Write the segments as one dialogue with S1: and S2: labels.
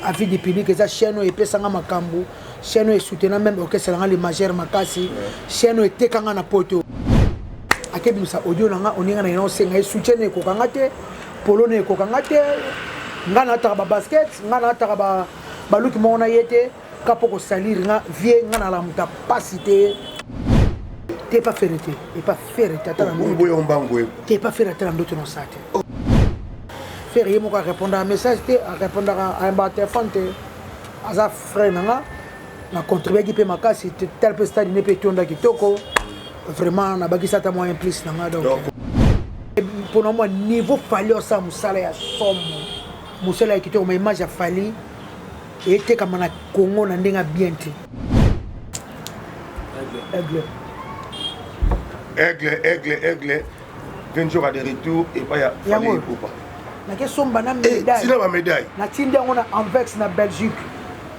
S1: avis du public eza chaîne et pesanga makambu chaîne et soutenant même orchestre les majeurs makasi chaîne et tekanga na poto akebi sa audio nanga oninga na senga soutien e kokanga te polo ne kokanga te ngana ta ba basket ngana ta ba baluki mona yete kapoko salir nga vie ngana la muta pasité t'es pas ferrité et pas ferrité ta t'es pas ferrité dans d'autres non ça faire yemo ka répondre à message te répondre à un téléphone te aza frère nanga na contribuer qui peut makasi tel peu stade ne peut tonda kitoko vraiment na bakisa ta moyen plus nanga donc pour moi niveau fallu ça musala ya somme musala ya kitoko ma image a fallu et était comme na Congo na ndenga bien te
S2: aigle 20 jours à de retour et pas ya fallu ou pas
S1: na ke somba na médaille
S2: sina ba médaille
S1: na tindi on a Anvers na Belgique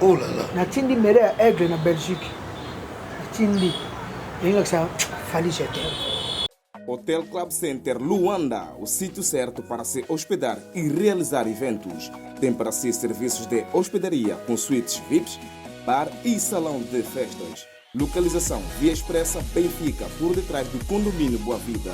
S2: oh là là
S1: na tindi médaille aigle na Belgique na tindi inga ça fallu jeter.
S3: Hotel Club Center Luanda, o sítio certo para se hospedar e realizar eventos. Tem para si serviços de hospedaria com suítes VIPs, bar e salão de festas. Localização Via Expressa Benfica, por detrás do condomínio Boa Vida.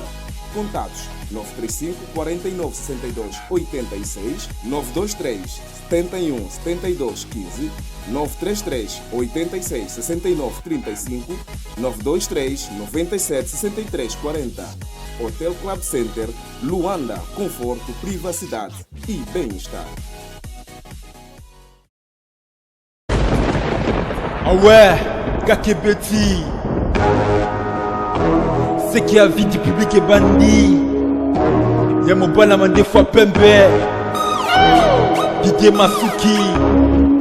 S3: Contatos 935 49 62 86, 923 71 72 15, 933 86 69 35, 923 97 63 40. Hotel Club Center Luanda, conforto, privacidade e bem-estar.
S4: Ah ouais, Kakebeti. C'est qui a vie du public est bandit. Y'a mon bon amant des fois pembe. Didier Masuki.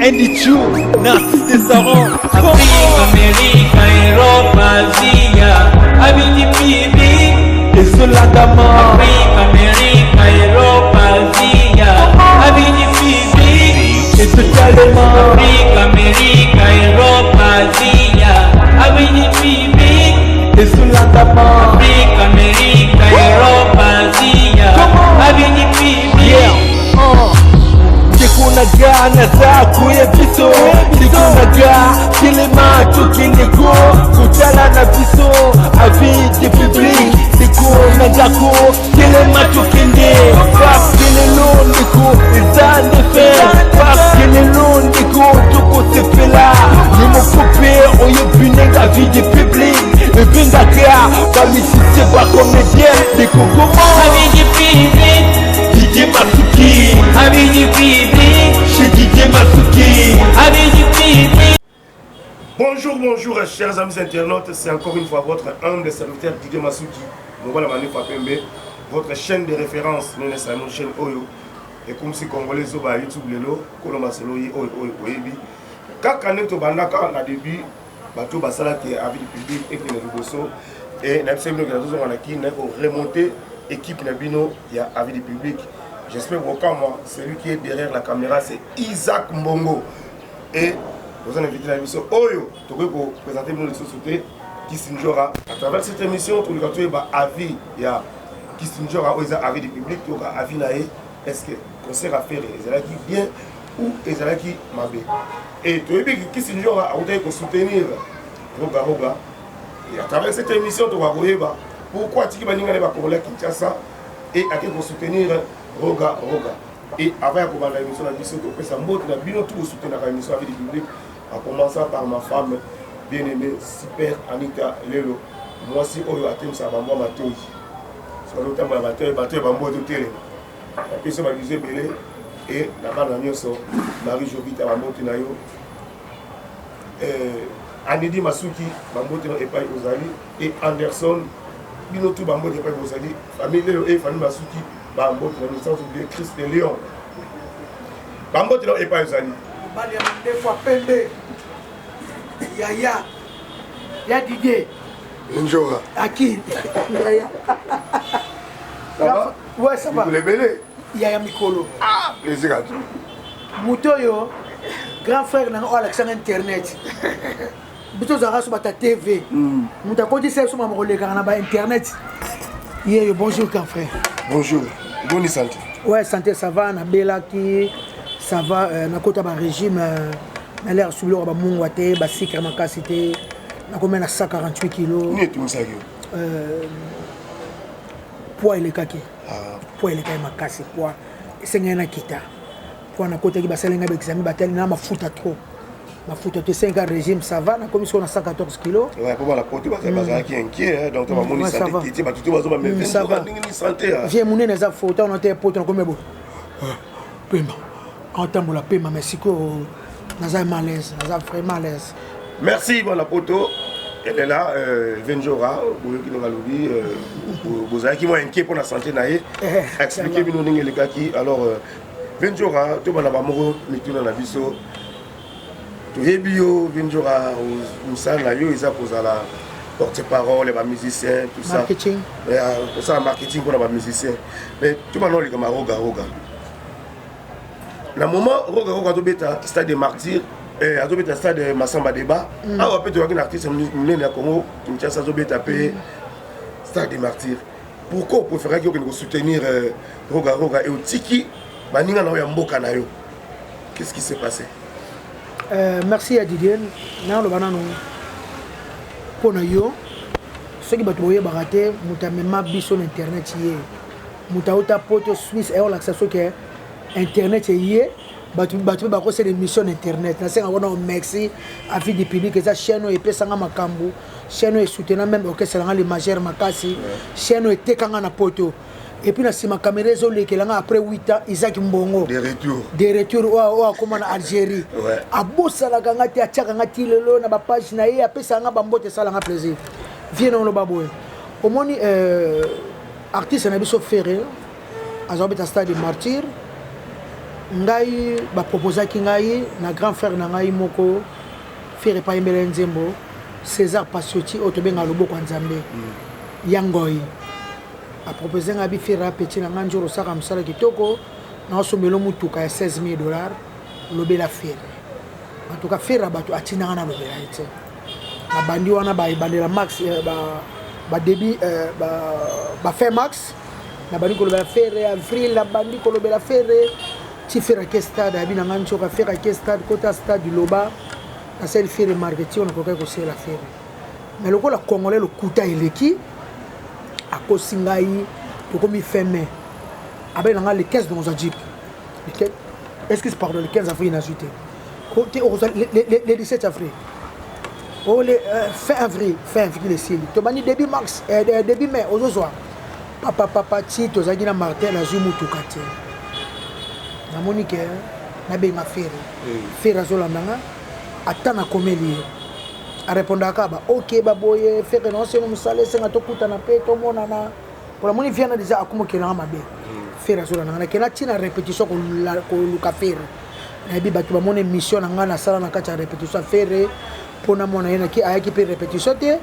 S4: Andy Chou, Narcisse Desaron.
S5: Afrique, Amérique, Europe, Asie, Avis du public.
S4: Et cela d'amant.
S5: Afrique, Amérique, Europe, Asie, Avis du public.
S4: Et totalement.
S5: Afrique, Amérique, Europe, Asie, Avis du public.
S4: Et cela d'amant.
S5: Afrique, Amérique, Europe, Asie, Avis du public.
S4: Kunaga na za kuye biso Kunaga kilema tukiniko Kutala na biso Avis du public Kunaga ko kilema tukinde Parce que le long niko Izande fer Parce que le long niko Tuko sepela Nimo coupe Oye bunenga Avis du public Et binga kea Kamisi seba comédien Niko gomo
S5: Avis du public
S4: Didier Masuki
S5: Avis du public
S4: Chez Didier Masuki
S5: Avis du public.
S2: Bonjour, chers amis internautes, c'est encore une fois votre humble serviteur Didier Masuki, Mongala Manu Fapembe, votre chaîne de référence, notre chaîne Oyo, et comme si Congolais Zoba YouTube Lelo, Koloma Seloyi Oyo Oyebi. Quand on a début, bateau basala qui est avis du public et qui est Bosso, et nous avons remonté l'équipe Nabino qui a avis du public. J'espère que moi, celui qui est derrière la caméra, c'est Isaac Mbongo. Et vous avez invité la émission Oyo, pour présenter nos sociétés Kissinjora. À travers cette émission, tout le monde a avis, il y a Kissinjora, il y a avis du public, il y a avis naé. Est-ce que le concert a fait qui bien ou qui mal. Et tout le monde Kissinjora a soutenir Roga. Et à travers cette émission, tu vas voir pourquoi tu vas Congolais Kinshasa et à qui soutenir Roga. Et avant de commencer l'émission, on a dit que ça m'a bien tout soutenir l'émission avec le public, en commençant par ma femme bien-aimée, super Anita Lelo. Moi aussi, on a atteint ça, moi, ma théorie. Sur le temps, ma théorie, bambo de télé. La question m'a dit belé et la bande Marie Jovita, bambo Tinayo. Anidi Masuki, bambo Tinayo et Paï Ozali. Et Anderson, Binotou, bambo de Paï Ozali. Famille Lelo et famille Masuki. Bambo de la naissance de Christ de Léon. Bambo de l'eau pas usani.
S1: Des fois Pembe. Yaya Didier.
S2: Bonjour.
S1: À qui? Yaya.
S2: Ça va?
S1: Ouais, ça va.
S2: Vous les belez?
S1: Yaya Mikolo.
S2: Ah, plaisir à tout.
S1: Moutoyo, grand frère dans Alexandre Internet. Buto Zara sur ta TV. Moutako dit c'est sur ma relais car on a Internet. Bonjour grand frère.
S2: Bonjour. Bonne santé.
S1: Ouais, santé ça va, na Bella qui ça va na kota ba régime na l'air sous l'eau ba mungwa te ba sikra makasi te na combien na 148 kilos
S2: ni tout ça
S1: poids il est kaki poids il est quand makasi poids senga na kita poids na kota ki ba salenga ba examen ba tel na mafuta trop mafuta te 5 régime ça va na commission na 114 kilos
S2: ouais pour la côté ba ça qui inquiet donc ma moni santé ti ba tout ba zo ba mais santé
S1: j'ai mouné les photos on était pote na combien beau pema en temps la pema mais siko naza malaise naza vraiment malaise.
S2: Merci pour la photo. Elle est là, Venjora, qui nous a dit, vous avez qui m'ont inquiet pour la santé naïe. Expliquez-nous les gars qui. Alors, Venjora, tu vas l'avoir mort, mais tu n'en as vu ça. Tu es bio, Venjora, ou ça, ils ont posé la porte-parole, les musiciens, tout ça.
S1: Marketing.
S2: Pour ça, marketing pour les musiciens. Mais tu vas nous les camarades, roga. Dans le moment, roga, tu bêta, stade des martyrs. À tout stade de Massamba débat ah on peut te voir un artiste né au Congo Kinshasa Zobeta payé stade des martyrs pourquoi on préférait que nous soutenir Roga et Otiki baninga na mboka na yo qu'est-ce qui s'est passé
S1: merci à Didier na lo banano pona yo ceux qui batoye baraté mutamema biso internet yé mutauta poto Suisse et on l'accès que internet yé batu c'est des missions internet na senga wana merci à vie du public eza chaîne et pesanga makambu chaîne et soutenant même orchestre nga les majeurs makasi chaîne et tekanga na poto et puis na sima caméra zo lekelanga après 8 ans Isaac Mbongo des retours wa comme na Algérie abosala kanga ti achaka ngati lelo na ba page na ye apesanga bambote sala nga plaisir viens on le baboy au moni artiste na biso ferré azobeta stade martyr ngai ba proposaki ngai na grand frère na ngai moko Ferre Paimbele Nzembo César Passioti otobenga loboko nzambe yangoy a proposé ngai Ferre petit na nganjoro saka msala kitoko na osomelo mutuka ya $16,000 lobela Ferre en tout cas Ferre bato atina na lobela ite na bandi wana ba bandela max ba débit ba fait max na bandi ko lobela Ferre avril la bandi ko lobela Ferre ti faire que stade abina ngancho ka faire que stade kota stade du Loba na celle faire marketing on ko ko c'est la faire mais le la congolais le kuta eleki a kosingai to komi fermé abena nga le 15 dans un jeep est-ce que c'est pardon le 15 avril ajouté côté le 17 avril oh le fin avril le ciel to bani début mars début mai aujourd'hui papa ti to zaki na Martin na zumu to kate na Monique na benga Ferre azolanda atana komeli a répondaka ba OK ba boye Ferre non c'est mon salaire c'est ngato kuta na pe to mona na pour la moni vient déjà akumokela mabe Ferre azolanda na kena tina répétition ko luka Ferre na bi batu ba mona mission na ngana sala na kata répétition Ferre pona mona yena ki ayaki pe répétition te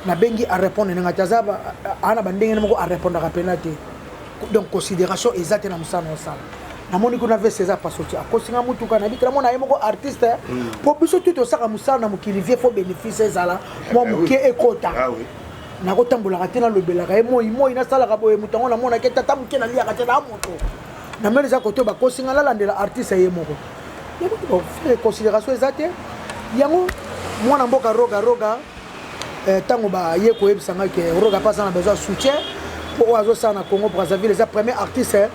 S1: na bengi a répondre na ngataza ana bandenge moko a répondre ka penate donc considération exacte na musana sala na moni ko na ve César Passioti akosinga mutuka na bikira mona yemoko artiste po biso tout osaka musala na mokili vie faut bénéficier zala moi muke ekota na ko tambola ka tena lobelaka e moi na sala ka boye mutango na mona ke tata muke na lia ka tena moto na mele za koto ba kosinga la landela artiste yemoko yemoko faire considération exacte yango mwana mboka roga tango ba ye ko ebisanga ke roga pas na besoin soutien pour oazo ça na Congo Brazzaville les premier artiste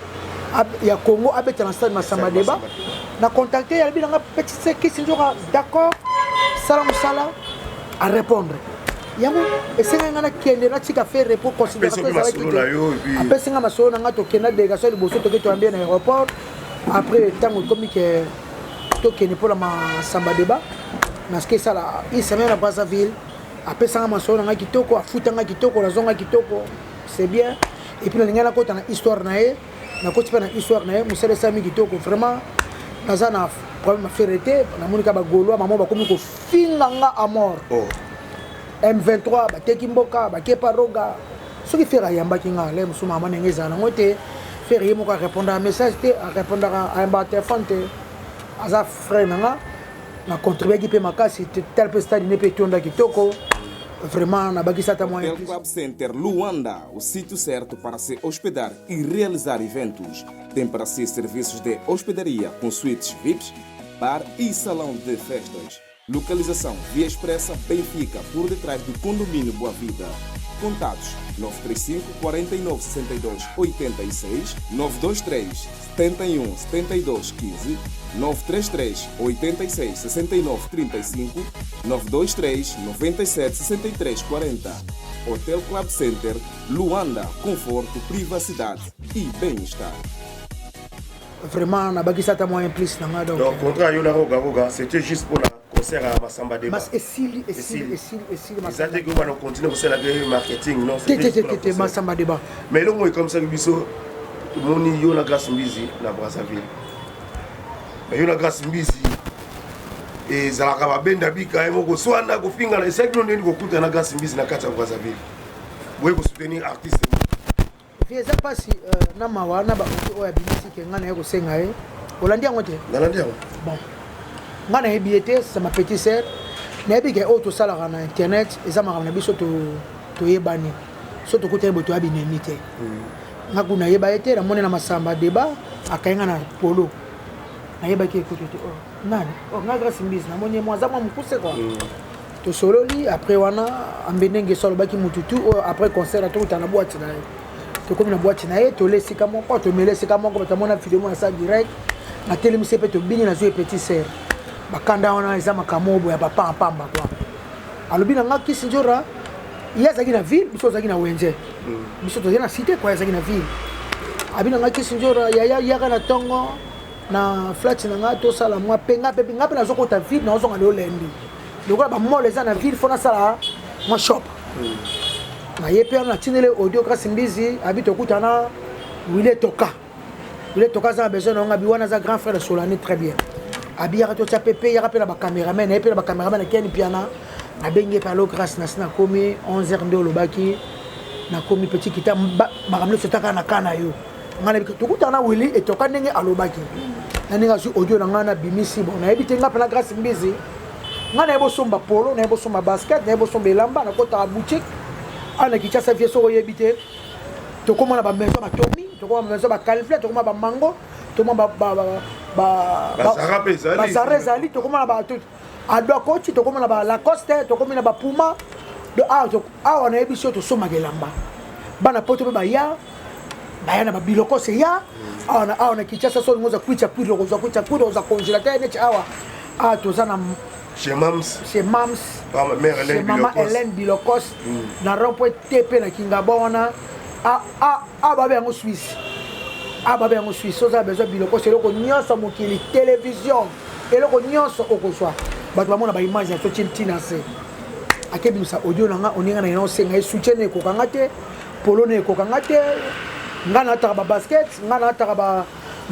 S1: ya Congo abeta na stade Massamba débat na contacter ya bilanga petit seki sinjora d'accord sala musala à répondre yango esenga ngana kende na tika faire pour considération ça après senga masolo nga to kena délégation de bosso to ke to ambie na aéroport après tango comme que to kene pour la Massamba débat na ce que ça la il semaine à Brazzaville après senga masolo nga kitoko afutanga kitoko la zonga kitoko c'est bien et puis na ngana kota na histoire na ye na koti na histoire na musele sami kitoko vraiment nazana problème ferreté na monika ba golo mama ba komi ko finganga à mort M23 ba teki mboka ba kepa roga ce qui fait yamba kinga le musuma mama ngeza na ngote faire yemo ka répondre à message te à répondre à un téléphone te aza frère nanga na contribuer ki pe makasi tel peu stade ne pe tonda kitoko Vraiment, na bakisa ta moyen.
S3: Hotel Club Center Luanda, o sítio certo para se hospedar e realizar eventos. Tem para si serviços de hospedaria com suítes VIPs, bar e salão de festas. Localização Via Expressa Benfica, por detrás do condomínio Boa Vida. Contatos 935 49 62 86, 923 71 72 15, 933 86 69 35, 923 97 63 40. Hotel Club Center Luanda, conforto, privacidade e bem-estar.
S1: Vraiment, na bakisa ta moyen plus na donc.
S2: Donc contrat yona roga, c'était juste pour la concert à Massamba Deba.
S1: Mas esili
S2: Ça dit que on va continuer pour faire le marketing non
S1: c'est Massamba Deba.
S2: Mais le mot est comme ça que biso moni yo na grâce mbizi na Brazzaville. Mais yo na grâce mbizi et zalaka ba benda bika emo ko swanda ko finga na c'est que non ndeni ko kuta na grâce mbizi na kata Brazzaville. Vous pouvez soutenir artiste.
S1: Fieza pasi na mawa na ba o ya bimisi ke ngana yako senga Olandi ngote.
S2: Nalandi yango.
S1: Bon. Ngana hebiete c'est ma petite sœur. Na hebi ke auto sala na internet eza ma na biso to yebani. So to kuta boto abinemite. Ngakuna yeba ete na mone na Massamba Deba akayenga na polo. Na yeba ke kuto nani? Ngagra simbizi na mone mwaza mwa mukuse kwa. To sololi après wana ambenenge solo baki mututu après concert to utana boîte na comme na boîte na to lesi kama ko to melesi kama ko ta mona video na sa direct na télémission pe to bini na zo petit sœur bakanda wana eza makamobo ya papa pamba kwa alobi na ngaki sinjora iya zaki na ville biso zaki na wenze biso to na cité kwa zaki na ville abina ngaki sinjora ya kana tongo na flat na ngato sala mwa penga pe ngape na zo ko ta ville na zo ngalo lendi lokola ba mole za na ville fona sala mwa shop na yepe na tinele audio ka simbizi habito kutana wile toka za besoin na ngabi wana za grand frère de Solani très bien abi ya to pepe ya rappela ba cameraman na yepe ba cameraman na keni piana na benge palo grâce na sina komi 11h ndo lobaki na komi petit kita ba ramle sotaka na kana yo ngana to kutana wili et toka ndenge alobaki na ninga su audio na ngana bimisi bon na yebite ngapa na grâce simbizi ngana yebo somba polo na yebo somba basket na yebo somba elamba na kota boutique ana kichasa vie so yebite to koma na ba maison ba tomi to koma ba maison ba califlet to koma ba mango to koma ba zarezali to koma na ba tout adwa coach to koma na ba Lacoste to koma na ba Puma do a na yebiso to soma gelamba bana poto ba ya na ba biloko se ya ana kichasa so ngoza kuicha pilo ngoza kuicha pilo za congélateur ne awa to zana
S2: chez Mams.
S1: Maman Hélène Bilokos. Na rompo TP na Kingabona. Babe en Suisse. Babe en Suisse. So za besoin Bilokos. Eloko nyonso mokili télévision. Eloko nyonso okoswa. Bato bamona ba image ya to tintina se. Akebi musa audio nanga oninga na ino senga soutien ko kangate. Polone ko kangate. Ngana ta ba basket, ngana ta ba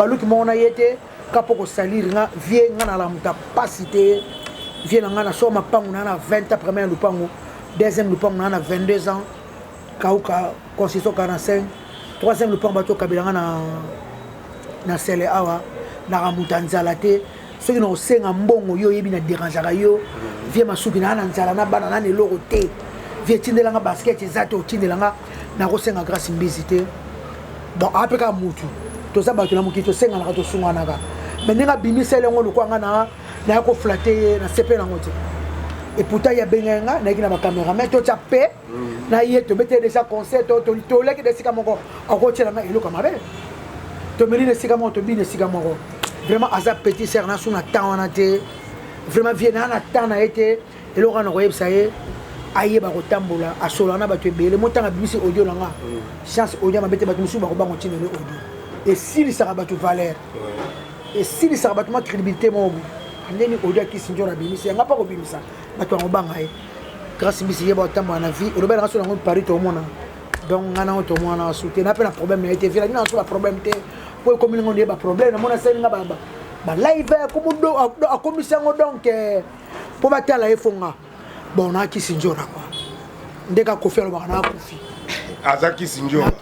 S1: luki mona yete. Kapoko salir nga vie ngana la muta pasité. Vient na so mapangu na 20 ans premier lupangu deuxième lupangu na 22 ans kauka constitution 45 troisième lupangu bato kabilanga na sele awa na ramuta nzala te soki na osenga mbongo yo yebi na dérangeaka yo vie masuki na nzala na bana na eloko te vie tindelanga basket ezate otindelanga na kosenga grâce mbizi te donc apeka mutu toza bato na mokili tosenga na to sunganaka mais ndinga bimisele ngo lukwanga na ko flatter na CP na ngote et pourtant ya benga na kina ba cameraman to chapé na yeto bete déjà concert to leki de sika moko akochela na eloko mabe to meli de sika moko to bi de sika moko vraiment aza petit sœur na suna tawana te vraiment vie na temps na été eloko na koyebisa ye ayeba ko tambola asola na bato ebele motanga bimisi audio nanga chance audio mabete bato musu ba ko bango tinele audio et si ça bato valeur et si ça bato ma crédibilité mo ndeni audio ki sinjora bimisi nga pa ko bimisa bato ngobanga e grâce bisi yeba tambo na vie o lobela ngaso ngo Paris to mona donc ngana to mona soutenir na pe na problème na été vila ni na so la problème te ko ko mingo ndeba problème na mona sel nga ba live ko mudo a komisa ngo donc po batala efonga bon na ki sinjora kwa ndeka ko felo ba na kofi
S2: azaki sinjora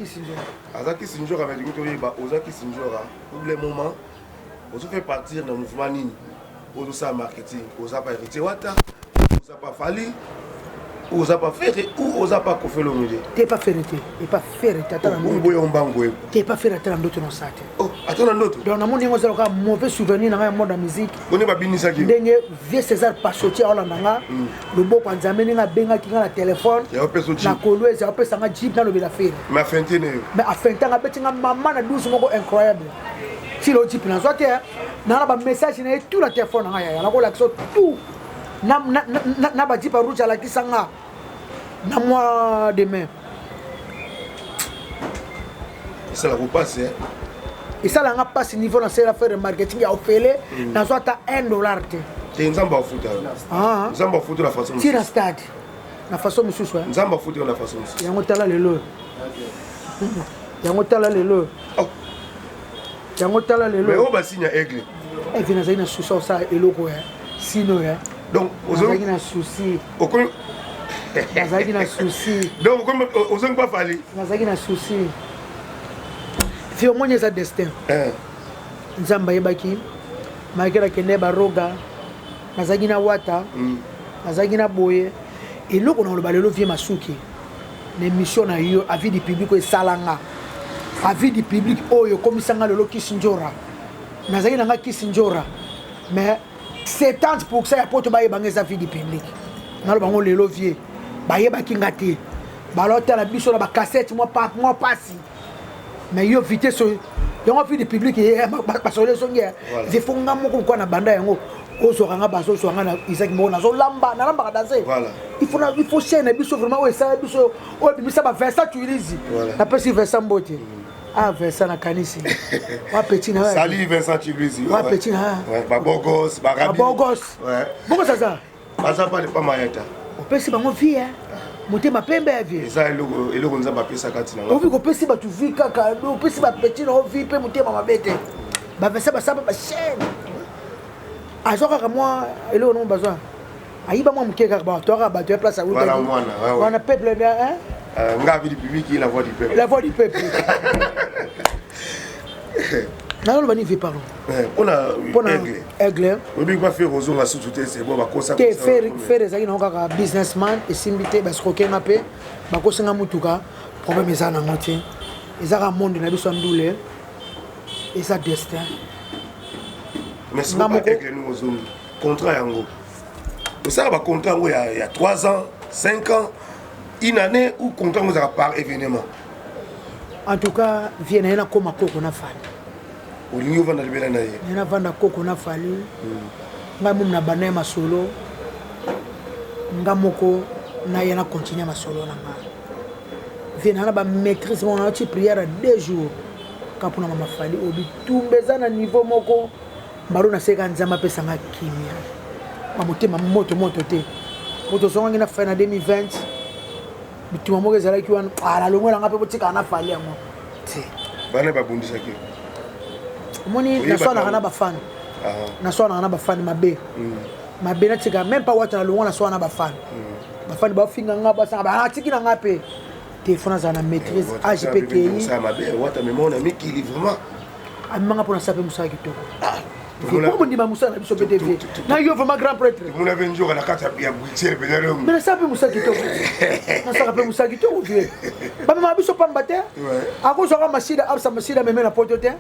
S2: mais du coup ba ozaki sinjora pour le moment on se fait partir dans le mouvement nini pour ça marketing, on n'a pas hérité Wata, on n'a pas fallu. oza pas faire ou oza pas ko felo midi
S1: t'es pas faire et pas faire tata na
S2: mboyo mbango
S1: t'es pas faire tata ndoto no sate
S2: oh attends ndoto
S1: donc na moni ngo zalo ka mauvais souvenir na mode de musique
S2: boni ba binisa ki
S1: ndenge vieux César Pachotti olanda nga loboko nzambe ninga benga kinga na téléphone
S2: ya opeso
S1: na kolweza opesa nga jeep na lobela fere
S2: ma fentene
S1: mais afintanga betinga mama na 12 moko incroyable si le jeep na zote na ba message na tout la téléphone nga ya na ko lakso tout na ba jeep rouge la kisanga na mois de mai
S2: ça la vous passe
S1: et ça là nga passe niveau na faire faire marketing ya ofele na zota $1 te
S2: nzamba futa nzamba futa la façon
S1: si na stade na façon mususu
S2: nzamba futa la façon
S1: yango tala lelo yango tala lelo yango tala lelo
S2: mais on va signer aigle
S1: et vient na souci ça eloko ya sino ya
S2: donc
S1: ozaki na souci nazaki na souci
S2: donc comme ozongi pas fali
S1: nazaki na souci fio mwenye za destin nzamba yebaki makera kende baroga nazaki na wata nazaki na boye eloko na loba lelo vie masuki na émission na yo avis du public esalanga avis du public oyo komisanga lelo kisinjora nazaki na nga kisinjora mais 70% ya poto bayebanga eza vie du public naloba ngo lelo vie bayebaki nga te balotala biso na bakassette mwa pasi mais yo vitesse yango vie du public basole songi zifunga moko kwa na banda yango ozwaka nga bazozwanga na Isaac moko nazolamba nalambaka danse il faut chaîne biso vraiment oyo esala biso oyo bimisa baversa tuilizi napesi versa mbote versa na kanisi wapeti na
S2: sali Vincent Chiluizi
S1: wapeti na
S2: babogos barabi
S1: babogos boko sasa
S2: baza pas mayata
S1: opesi bango vie motema pembe ya vie
S2: eza eloko nzamba apesa kati na
S1: ovi kopesi bato vi kaka opesi bapeti na ovi mpe motema mabe te baversa basaba bachaîne azwa kaka mwa eloko nango bazwa ayiba mwa moke kaka batwaka bato ya place wana peuple bien
S2: nga vie du public la voix du peuple
S1: la voix du peuple naloba ni vie pardon mpona aigle
S2: oyebi kwa faire ozonga sutu te c'est bon bakosa
S1: te faire ezalaki nango kaka businessman esimbi te basikokenga mpe bakosenga mutuka problème eza nango te eza kaka monde na biso ya ndule eza destin
S2: mais c'est pas aigle nous ozongi contrat yango osala bacontrat yango ya 3 ans 5 ans une année ou contrat yango ezaka par événement
S1: en tout cas vie na ye nakoma koko na fali
S2: olingi ovanda libela na ye
S1: na vanda koko na fali ngai momu na bana ya masolo nga moko na ye na continue masolo na nga vie na ba maîtrise mona oti prière 2 jours kapuna mama fali obitumba eza na niveau moko mbaro na seka nzamba apesanga kimia mamotema moto te moto songangi na fin na 2020 bituma moko ezalaki wana nalongolanga mpe botikaka na fali yango te
S2: bana babundisaki
S1: omoni naswanaka na bafani naswanaka na bafani mabe natika même pas wata nalongo naswana na bafani bafani bafinga nga basanga banatiki na nga mpe telefone azala na maîtrise age mpe kei amimanga mpo nasala mpe mosala kitoko mondima mosala na biso mpe te vie na yo vraiment grand prêtre mais nasala mpe mosala kitoko nasala mpe mosala kitoko vie bamemaka biso pamba te akozwaka masida absa masida meme na poto te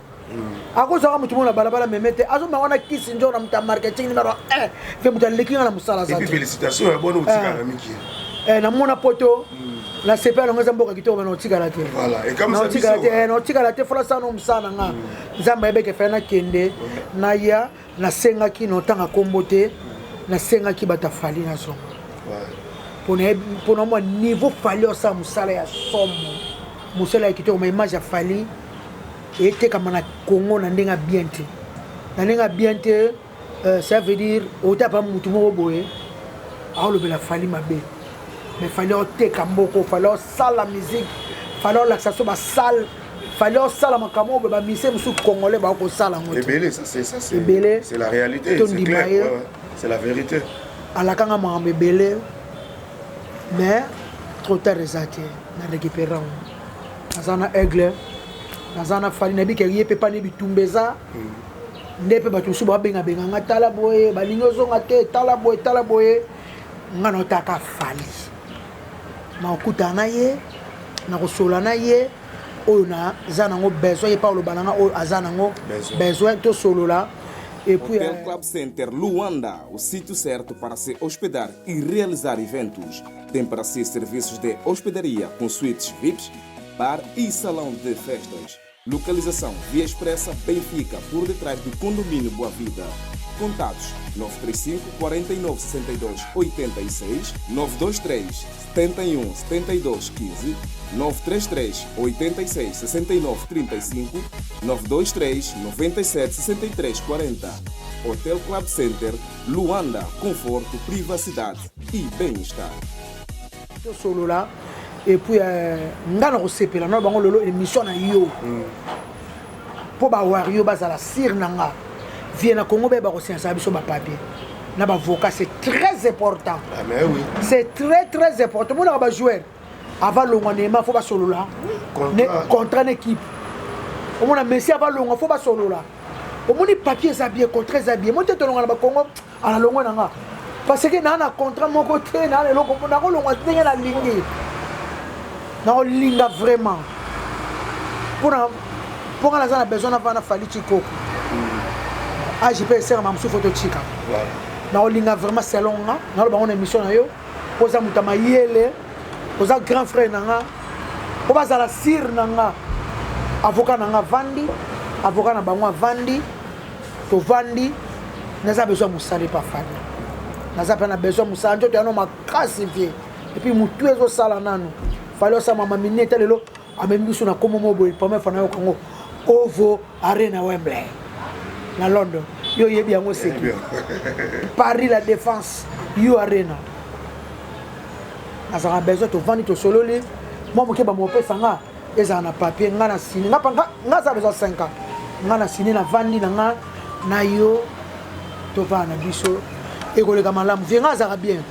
S1: akozwaka motu mo na balabala meme te azomaka wana kisi nzo na moto ya marketing numero 1 ve moto aleki nga na mosala namona poto na sepe alongo eza mboka kitoko bana otikala te fola sana mosala na nga nzambe ayebeke fai nakende naya nasengaki na otanga kombo te nasengaki bato fali na zongo mpona mwa niveau fali osala mosala ya somo mosala ya kitoko ma image ya fali etekama na Congo na ndenge bien te na ndenge bien te ça veut dire otapa mutu moko boye aolobela fali mabe mais fallait oteka mboko fallait osala musique fallait olakisa so basale fallait osala makambo oyo bamise mosusu congolais bakosala yango
S2: ebele c'est la réalité c'est clair c'est la vérité
S1: alakanga makambo ebele mais trop tard eza te na récupérer yango naza na aigle naza na fali nayebi ke ye mpe pani bitumba eza nde mpe bato mosusu babengabenganga tala boye balingi ozonga te tala boye nga na otaka fali na okuta na ye na kosola na ye oyo na za nango besoin ye pa oloba nanga oyo aza nango besoin to solola. Et puis
S3: Hotel Club Center Luanda, o sítio certo para se hospedar e realizar eventos. Tem para si serviços de hospedaria com suítes VIPs, bar e salão de festas. Localização Via Expressa Benfica, por detrás do condomínio Boa Vida. Contatos 935 49 62 86, 923 71 72 15, 933 86 69 35, 923 97 63 40. Hotel Club Center Luanda, conforto, privacidade e bem-estar.
S1: Solo là et puis ngana ko sepela na bango lolo émission na yo po ba wario bazala sir nanga vient na Congo ba ko sensa biso ba papier na ba avocat, c'est très important.
S2: Ah mais oui,
S1: c'est très important. Mon ba joueur avant l'ongonema faut ba solo là contrat d'équipe au mon Messi avant l'ongo faut ba solo là au mon papier ça bien contrat ça bien mon tete longa na ba Congo ala longo nanga parce que na contrat mon côté na le longo na ko longo ndenge na lingi na linga vraiment pour la zone besoin na fali chiko ah je peux essayer ma msou photo chika na linga vraiment selon na lo ba on émission na yo poza mutama yele poza grand frère nanga po bazala sir nanga avocat nanga vandi avocat na bango vandi to vandi naza besoin musali pa fani naza pa na besoin musali njoto ya no makasi vie et puis mutu ezo sala nanu fallait ça mama minute lelo amemi biso na komo mo boy première fois na yo Congo ovo arena Wembley na London yo yebi yango seki Paris la Défense yo arena azara besoin to vandi to sololi moi moke ba mo pesa nga eza na papier nga na signé nga za besoin 5 ans nga na signé na vandi na yo to va na biso e ko le kamalamu vie nga za bien.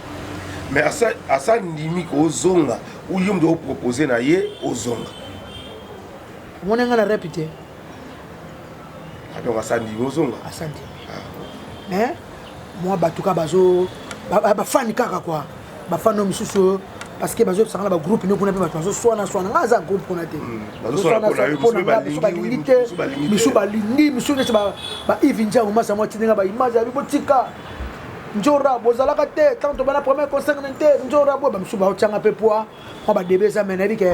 S2: Mais à ça ndimi ko zonga ou yom do proposer na ye ozonga
S1: Mon nga na répéter
S2: donc à ça ndimi ozonga
S1: asante mais moi batuka bazo ba fan kaka quoi ba fan no misusu parce que bazo sangala ba groupe no kuna pe bazo swana nga za groupe kuna te
S2: bazo swana kuna misu
S1: balingi misu ne ba ivinja uma sa moti nga ba image ya bibotika njora bozalaka te tanto bana premier concert nte njora bo ba misu ba ochanga pe poa moi ba debeza menabi ke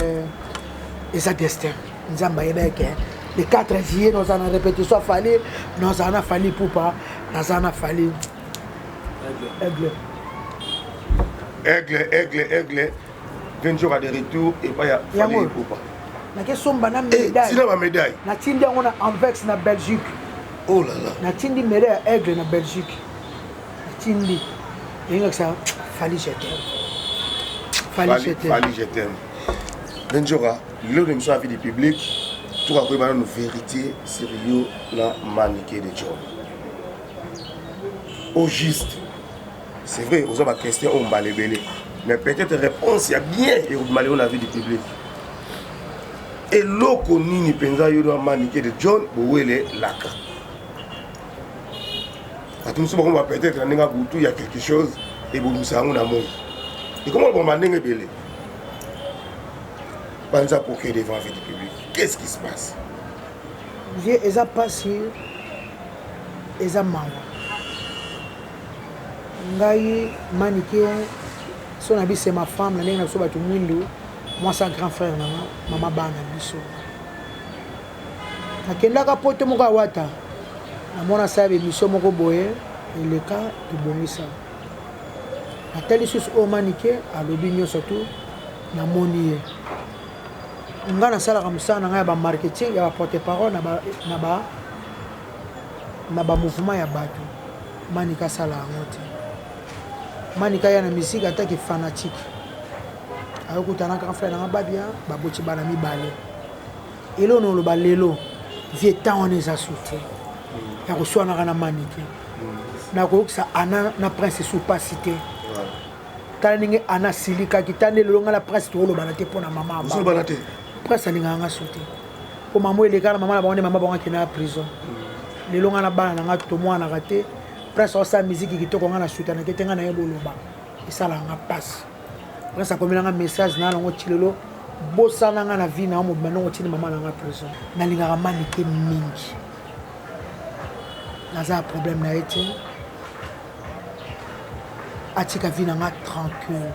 S1: esa destin nzamba yebeke le 4 juillet nous en répétition fallait nous en a fallu pour pas nous en a fallu
S2: aigle 20 jours de retour et pas y a fallu pour pas
S1: na ke somba na médaille
S2: sina ba médaille
S1: na tindi on a Anvers na Belgique
S2: oh là là
S1: na tindi médaille aigle na Belgique na tindi et ça fallait
S2: jeter Benjora le de monsieur du public tout à fait une vérité sérieux la maniqué de job au juste c'est vrai aux autres questions on va les belé mais peut-être réponse il y a bien et vous m'allez on a vu du public et loko nini penza yo na maniqué de John bouele laka atum so ba peut-être nga butu il y a quelque chose et vous nous savons na monde et comment on va ndenge belé Panza pour que devant du public. Qu'est-ce qui se passe?
S1: J'ai eza passé eza mawa. Ngai maniqué son habit c'est ma femme la ndenge so batu mwindu moi sa grand frère na mama bana biso. Nakendaka poto moko wata. Na mona sa émission moko boye le cas de Bongisa. Nathalie sus o maniqué à l'obignon surtout na monier. Nga na sala comme ça na ba marketing ya porte parole na ba mouvement ya bato manika sala ngote manika ya na musique attaque fanatique ayokutana ka frère na babia ba boti bana mibale elo no lo balelo vie temps on les a sauté ya ko swana na manike na ko sa ana na prince sous pas cité tala ninge ana silika kitande lo nga la prince to lo balate pona mama ba
S2: so balate
S1: presse alinganga sauté po maman ele kana maman na bango maman bango kina prison le longa na bana nga to mwana raté presse sa musique kitoko nga na sauté na ketenga na yeboloba esala nga passe prince akomelanga message na lango chilelo bosana nga na vie na mo bano chini mama na nga prison na lingaka manike mingi naza problème na été atika vie na nga tranquille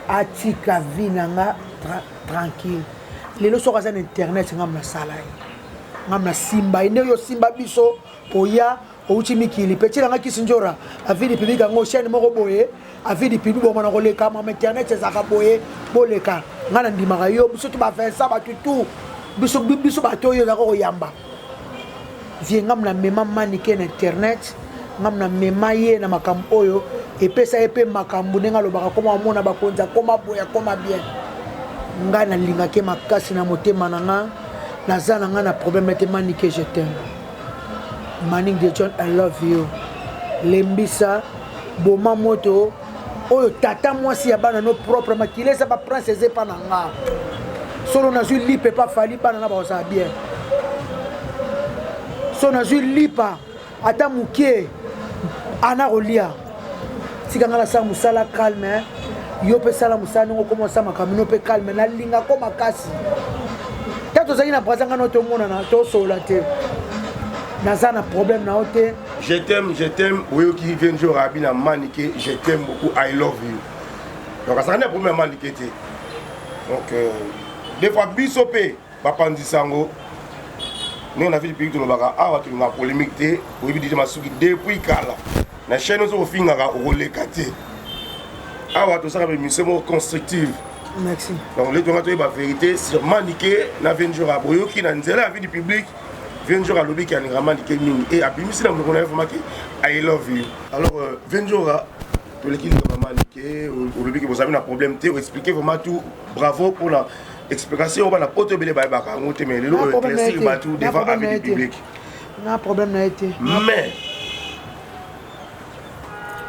S1: atika vie na nga tranquille lelo soka za internet ngam na sala ngam na simba ine yo simba biso oya ouchi mikili petit nga kisinjora avidi public ngo chaîne moko boye avidi public bo mona koleka ma internet ezaka boye boleka ngana ndimaka yo biso to ba faire ça ba tout biso ba to yo zako yamba vie ngam na mema manike na internet ngam na mema ye na makambo oyo epesa epe makambo nenga lobaka koma mona bakonza koma boya koma bien nga na lingake makasi na motema na nga naza na nga na problème te manike je t'aime Manning de John I love you lembisa boma moto oyo tata mwasi ya bana no propre makilesa ba princesse pa na nga solo na zui lipe pa fali bana na ba osa bien so na zui lipa ata mukie ana rolia tika ngala sa musala calme yo pe sala musala ngo komo sa makamino pe calme na linga ko makasi tato zaki na brazanga no to mona na to sola te naza na problème na ote
S2: je t'aime oyo qui vient jour abina manike je t'aime beaucoup I love you donc ça n'est problème manike te donc des fois bisope papa ndisango nous on a vu le pays de l'Obaka awa tu na polémique te oyebi dit masuki depuis kala na chaîne zo fingaka olekate awa to saka mission constructive
S1: merci
S2: donc les gens ont la vérité sur manike na venjora boyo qui na nzela vie du public venjora lobby qui a vraiment manike mingi et abimisi na mo na vraiment que I love you alors venjora to l'équipe de manike au lobby que vous avez un problème te expliquer vraiment tout bravo pour la explication on a poto belé ba ka ngote mais lelo éclaircir ba tout devant avis du public
S1: na problème na été
S2: mais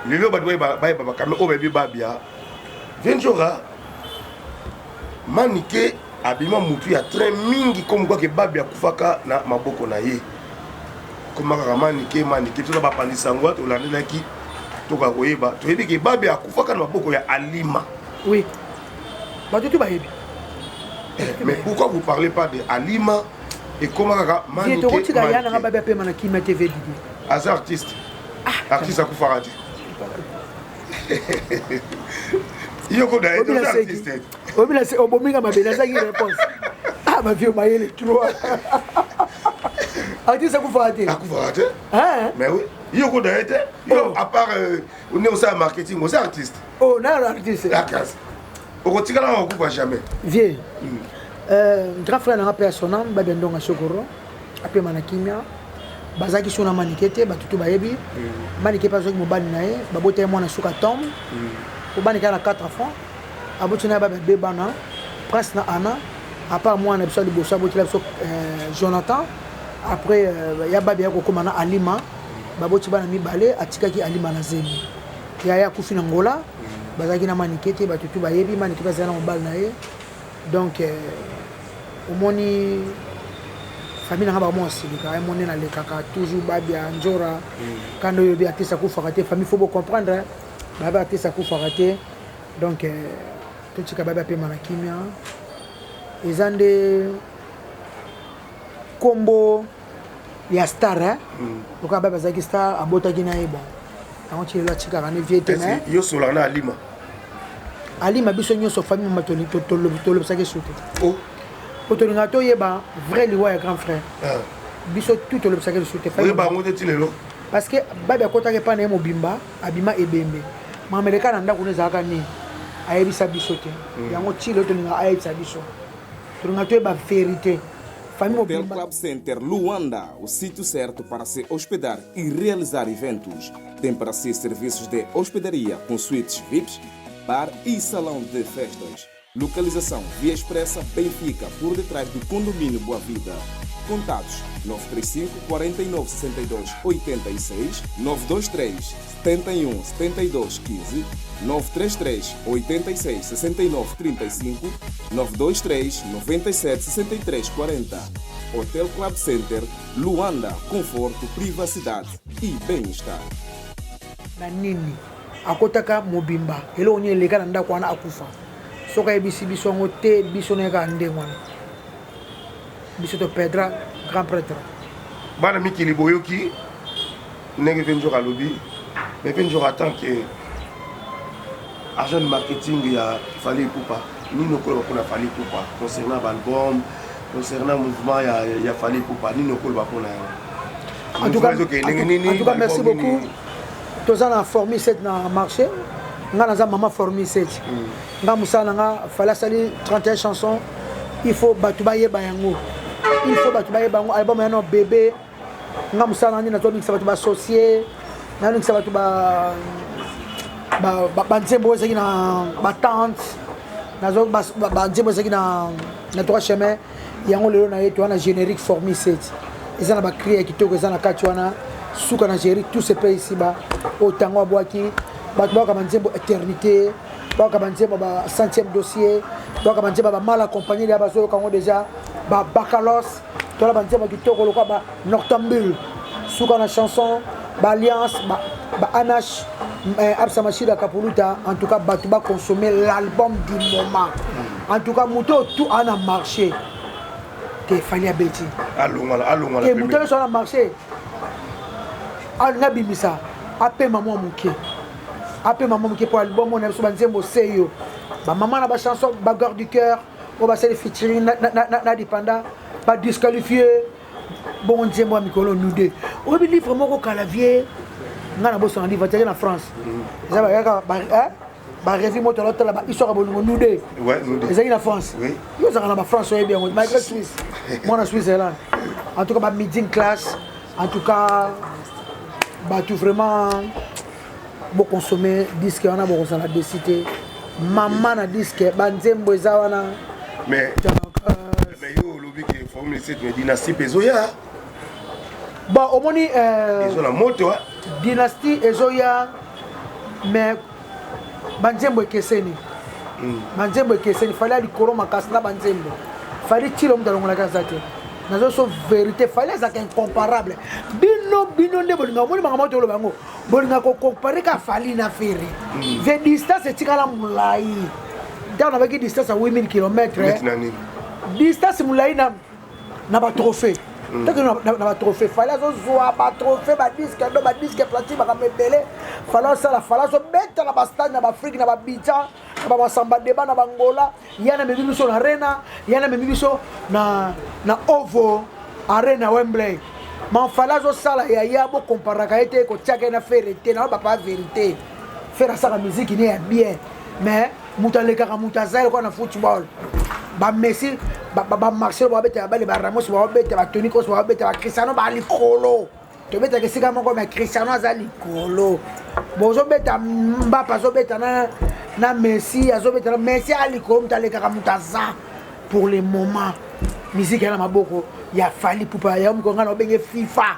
S2: lelo ba doy ba kamera o bebi babia venjora manike abima mutu ya très mingi comme quoi que babia kufaka na maboko na ye comme ka manike to ba pandisa ngwa to landela ki to ka koyeba to yebi ke babia kufaka na maboko ya Alima
S1: oui ba tout ba yebi.
S2: Mais pourquoi vous ne parlez pas de Alima et comment manike
S1: manike
S2: as artiste artiste à Koufarati Yoko da artiste
S1: obila se obominga mabela ça qui réponse ah ma vieux maïle trop artiste à Koufarati hein
S2: mais oui Yoko da été à part on est aussi en marketing aussi artiste
S1: oh non artiste
S2: la casse on coupe jamais
S1: vieux grand frère na personnel ba bendonga sokoro apé manakimia bazaki sona manikete batutu bayebi manike pas zoki mobali nae babote mwana suka tom obani kana 4 francs abotina ba bébé bana prince na ana à part moi na biso de bossa botila biso Jonathan après ya babi ya kokoma na Alima baboti bana mibale atikaki Alima na zemi ya kufi na ngola bazaki na manikete batutu bayebi manike pas na mobali nae donc omoni famille nanga ba mo silika emoni na lekaka toujours babia njora kando yo bi atisa ku fakate famille faut comprendre baba atisa ku fakate donc to tika baba pe manakimia ezande kombo ya star to ka baba zaki star abota kina eba on tire la tika kana viete na
S2: yo solana Alima
S1: biso nyoso famille matoni to sake soute
S2: oh
S1: otolinga to yeba vrai liwa ya grand frère biso tout le sake soute
S2: famille ba ngote tilelo
S1: parce que baba kotaka pa na mobimba abima ebembe mameleka na ndako nezaka ni ayebisa biso te yango tilo tolinga ayebisa biso tolinga to yeba vérité famille
S3: Hotel
S1: mobimba
S3: Club Center Luanda, o sítio certo para se hospedar e realizar eventos. Tem para si serviços de hospedaria com suítes VIPs, bar e salão de festas. Localização Via Expressa Benfica, por detrás do condomínio Boa Vida. Contatos 935 49 62 86, 923 71 72 15, 933 86 69 35, 923 97 63 40. Hotel Club Center Luanda, conforto, privacidade e bem-estar.
S1: na nini akotaka mobimba elo onye leka na ndako wana akufa soka ebisi biso ngo te biso na ka ndenge wana biso to perdra grand prêtre
S2: bana mikili boyoki ndenge pe njoka lobi mais pe njoka tant que agent de marketing ya Fally Ipupa nino ko na Fally Ipupa concernant l'album concernant mouvement ya Fally Ipupa nino ko ba pona
S1: en tout cas merci beaucoup tous en formé cette na marché nga na maman formé cette nga musala nga fallait sali 31 chansons il faut batubaye bayango il faut batubaye bango album ya no bébé nga musala ni na to mix batu ba associé na mix batu ba nzembo ezaki na batante nazo nzembo ezaki na trois chemin yango lelo na yetu wana générique formé 7 eza na bakria kitoko eza na kati wana suka na générique tout ce pays ici ba otango abwaki bato baka nzembo éternité baka nzembo ba 100e dossier baka nzembo ba mal accompagné ya bazo kango déjà ba bacalos to la nzembo kitoko lokwa ba noctambule suka na chanson ba alliance ba anash Absa Machida Kapuluta, en tout cas, Batouba consommer l'album du moment. En tout cas, Mouto tout en a marché. Il fallait Betty.
S2: Allons.
S1: Et Mouto sur le marché. Alna Bimisa. Appelle maman Mouké. Appelle maman Mouké pour l'album. On a besoin de dire Seyo. Maman a ba chanson Bagarre du cœur. On va se les featuring. Na dépendant. Pas disqualifié. Bon, on dit moi Mikolo nous deux. On veut livre mon calavier. Ngana bosso en livre en France. Ça va ba revue moto l'autre là-bas histoire bolongo nous deux.
S2: Ouais, nous deux.
S1: Les en France. Oui. Yo ça en France est bien malgré Suisse. Moi en Suisse là. En tout cas ba middle class. En tout cas ba tout vraiment bon consommer disque on a bon ça la décité. Maman na disque ba nzembo eza wana.
S2: Mais yo lobi que formule 7 mais dynastie pezoya.
S1: Bon au moni
S2: ils ont la moto hein.
S1: Dynastie ezoya mais banzembo ekeseni banzembo ekeseni fallait likoro makasi na banzembo fallait tilo mudalongo la kazate nazo so vérité fallait ça incomparable bino nde bolinga moni manga moto lo bango bolinga ko comparer ka fali na feri ve distance etikala mulai dans avec distance à 8000 km distance mulai na ba trophée tant que na ba trophée fallait zo zoa ba trophée ba disque platine ba mebele fallait ça la fallait so beta na ba stade na ba Afrique na ba Bicha na ba samba deba na Angola yana mebiso na Arena yana mebiso na Ovo Arena Wembley man fallait zo sala ya bo comparer ka été ko tiaka na vérité na ba pas vérité faire ça la musique ni est bien mais mutaleka ka mutazaire ko na football ba Messi ba Marcelo ba beta ba le ba Ramos ba beta ba Toni Kroos ba beta ba Cristiano ba likolo to beta ke sika moko mais Cristiano azali likolo bozo beta Mbappé zo beta na Messi azo beta na Messi ali ko mutaleka ka mutaza pour le moment musique na maboko ya Fally Ipupa ya mko ngana obenge FIFA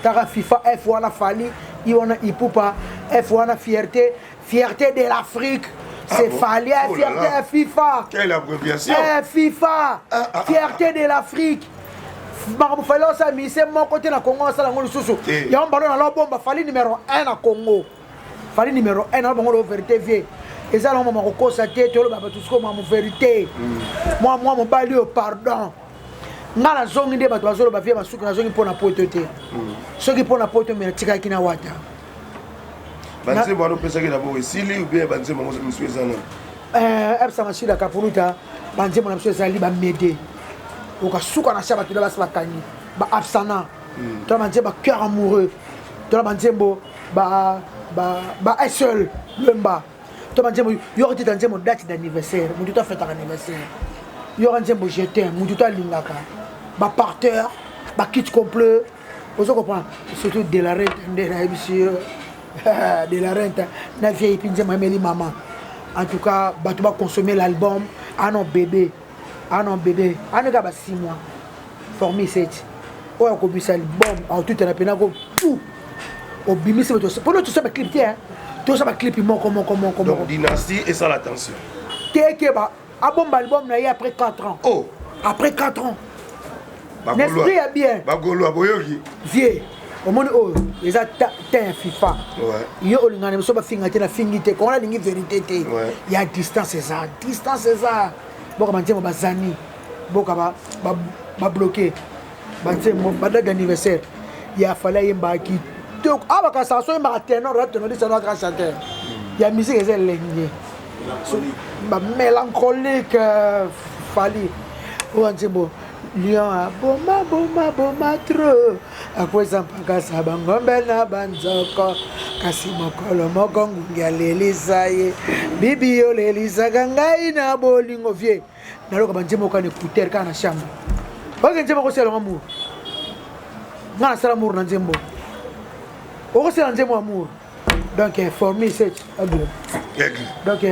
S1: taka FIFA F1 na Fally iwana Ipupa F1 na fierté de l'Afrique. C'est Fally, fierté FIFA.
S2: Quelle abréviation?
S1: FIFA, fierté de l'Afrique. Il fallait ça, mais c'est mon côté na Congo, ça la sous. Il y a un ballon dans la bombe, Fally numéro 1 à Congo. Fally numéro 1 dans la vérité vie. Et ça, on m'a constaté, tout le monde tout ce que ma vérité. Moi, mon bali au pardon. Ngala zongi de bato bazolo ba vie ba suki na zongi pona poto te. Soki pona poto me tika kina wata.
S2: Banze bano pesa ki d'abord esili ou bien banze mo monsieur ezana.
S1: Absa Machida Kapuluta banze mo na monsieur ezali ba mede. Oka suka na shaba tu da basa bakani. Ba absana. To banze ba cœur amoureux. To banze bo ba seul lemba. To banze mo yo ti banze mo date d'anniversaire. Mo tout fait anniversaire. Yo banze mo je t'aime. Mo tout lingaka. Ba parteur, ba kit complet. Vous comprenez surtout de la rente de monsieur de la rente na vieille pinze mameli maman. En tout cas, tu vas consommer l'album à non bébé. À non bébé. À ne pas 6 mois. Formé 7. On a copié cet album. En tout cas, on a tout. Au bimi c'est tout. Pour nous tout ça va clip hein. Tout ça va clip comment.
S2: Donc dynastie et ça l'attention.
S1: Qu'est-ce que un bon album là après 4 ans.
S2: Oh.
S1: Après 4 ans. L'esprit est bien.
S2: Bagolo aboyoki.
S1: Vieux. au monde ils a un FIFA yo olingana so ba finga te na fingite ko la lingi vérité te il y a distance c'est ça boka banté mo bazani boka ba bloquer banté mo bada d'anniversaire il a fallu yemba ki donc abaka sa so yemba tenor tenor dit ça notre chanteur il y a musique c'est lengue ba mélancolique fali o antimbo lion boma trop akweza mpaka saba ngombe na banzoko kasi mokolo moko ngungi alelisa ye bibi yo lelisaka ngai na bolingo vie naloka banzembo kana écouteur kana na chambre oke nzembo kosela amour nga nasala amour na nzembo okosela nzembo amour donc formi c'est donc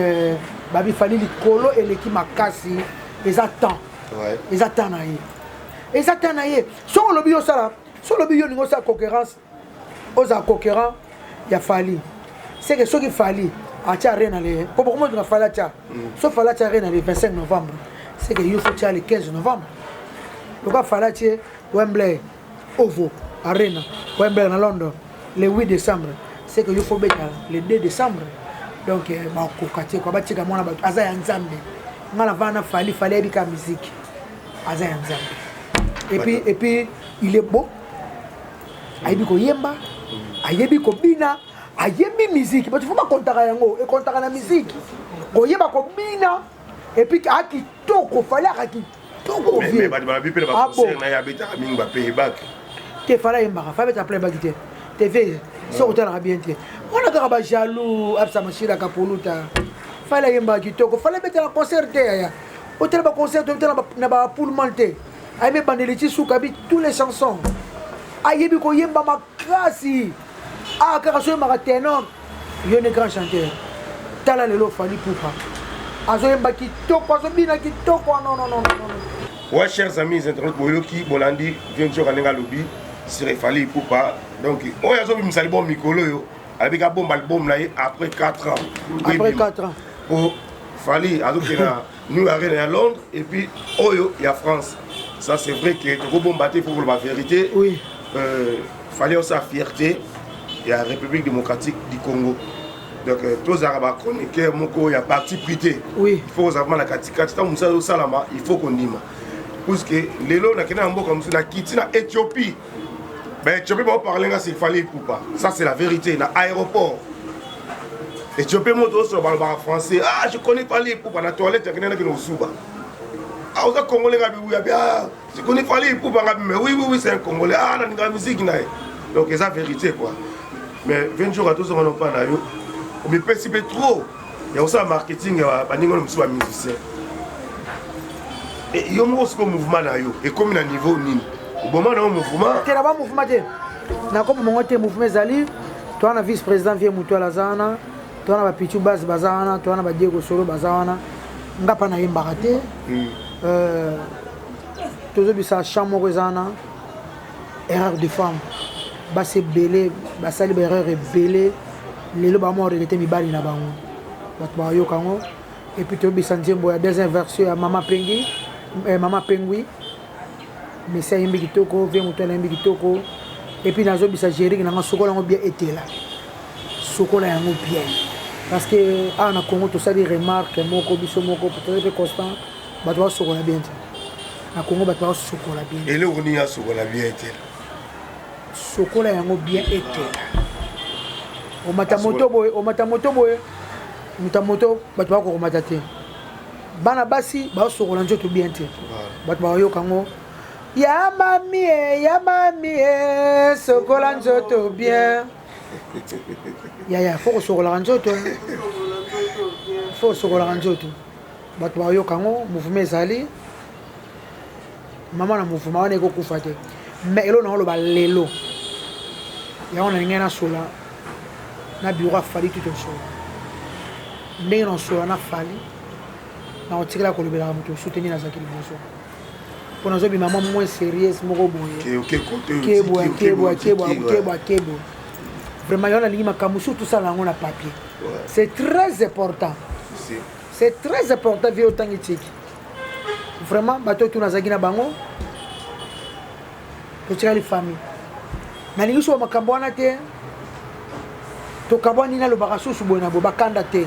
S1: babi fali likolo eleki makasi eza temps ils attendent ailleurs. Sur le bio ça, sur le bio nous ça concurrence, aux concurrents, il y a fallu. C'est que ce qu'il fallait, à Tcharen aller. Pour moi, il a fallu Tchar. Sauf fallu Tcharen aller le 25 novembre. C'est que il faut Tchar le 15 novembre. Le gars fallu Tchar Wembley, Ovo, Arena, Wembley à Londres, le 8 décembre. C'est que il faut mettre le 2 décembre. Donc, bah, kokati, quoi, bah, tu as mon abat, Aza Nzambe. Ngala vana fallait la musique. Et puis il est beau. Ayebi ko yemba, ayebi ko bina, ayebi musique. Parce qu'il faut pas compter yango et compter la musique. Ko yemba ko bina et puis aki toko fallait aki toko.
S2: Mais ba bi pe ba concert na ya beta mingi ba pay back.
S1: Te fallait yemba, fallait ta plein bagité. TV so hotel bien te. On a ka ba jaloux, absa machira ka poluta. Fallait yemba ki toko, fallait mettre un concert ya. Hôtel ba concert hôtel na ba poule monter. Aime bandeliti soukabi tous les chansons. Ayebi ko yemba makasi. Ah karaso ma tenor. Yo ne grand chanteur. Tala lelo fali poupa. Azo yemba ki toko azo bina ki toko non.
S2: Ouais chers amis internautes boyoki bolandi vient sur kanenga lobby sire fali poupa. Donc oh yazo bi msali bon mikolo yo. Avec un bon album là après 4 ans.
S1: Après 4 ans.
S2: Oh fali azo kena nous arrivons à Londres et puis Oyo et à France. Ça c'est vrai que tu bon battre pour la vérité.
S1: Oui.
S2: Fallait aussi la fierté de la République démocratique du Congo. Donc tous les Arabes chroniqueurs, il y a parti prité.
S1: Oui.
S2: Il faut avoir la katika. Il faut qu'on dise. Parce que les lots na kena mbo comme ça na quitté na Éthiopie. Ben Éthiopie va parler là s'il fallait ou pas. Ça c'est la vérité na aéroport. Éthiopie moto sur le français. Ah je connais pas les pour la toilette il y a quelqu'un qui nous souba. Ah aux Congolais je connais pas les pour mais oui c'est un Congolais. Ah la musique na. Donc c'est la vérité quoi. Mais 20 jours à tous on pas na yo. Mais participer trop. Il y a aussi un marketing ba ningo no muswa musicien. Et yo mo ce mouvement na yo et comme na niveau nini. Bon moment na mouvement.
S1: Tu na ba mouvement te. Na comme mon mouvement zali, toi na vice-président vie mutu lazana. Toi na ba pichu base bazana, toi na ba Diego Solo bazana. Ngapa na yembaka te. Toujours bisa chambre rezana. Erreur de femme. Ba se belé, ba sali ba erreur belé. Lelo ba mo regretter mi bali na bango. Bat ba yo kango. Et puis to bisa nzembo ya deuxième version ya Mama Pengui, Mama Pengui. Mais c'est yembi kitoko, vie mutu na yembi kitoko. Et puis nazo bisa gérer na sokola ngo bien été là. Sokola yango bien. Parce que ah na Congo tout ça des remarques moko biso moko peut-être constant ba doit sokola bien. Na Congo ba doit sokola bien.
S2: Et le roni a sokola bien été.
S1: Sokola yango bien été. O matamoto boy, mutamoto ba doit ko matate. Bana basi ba sokola njoto bien été. Ba doit yo kango ya mami sokola njoto bien. Ya faut sokola njoto. Faut sokola njoto. Bato ba yo kango mouvement ezali. Mama na mouvement wana ekokufa te. Mais elo na lo ba lelo. Ya ona ngena sola. Na biura fali tout un show. Mais non sola na fali. Na otikela ko lobela mutu soutenir na zakili bonso. Pour nous maman moins sérieuse moko boye. Kebo. Vraiment il y a ligne makamusu tout ça là on a papier. C'est très important. C'est très important via autant éthique. Vraiment bateau tout na zagina bango. Pour tirer les familles. nalingi so makambo wana te tokabwani na lobaka susu boye na bo bakanda te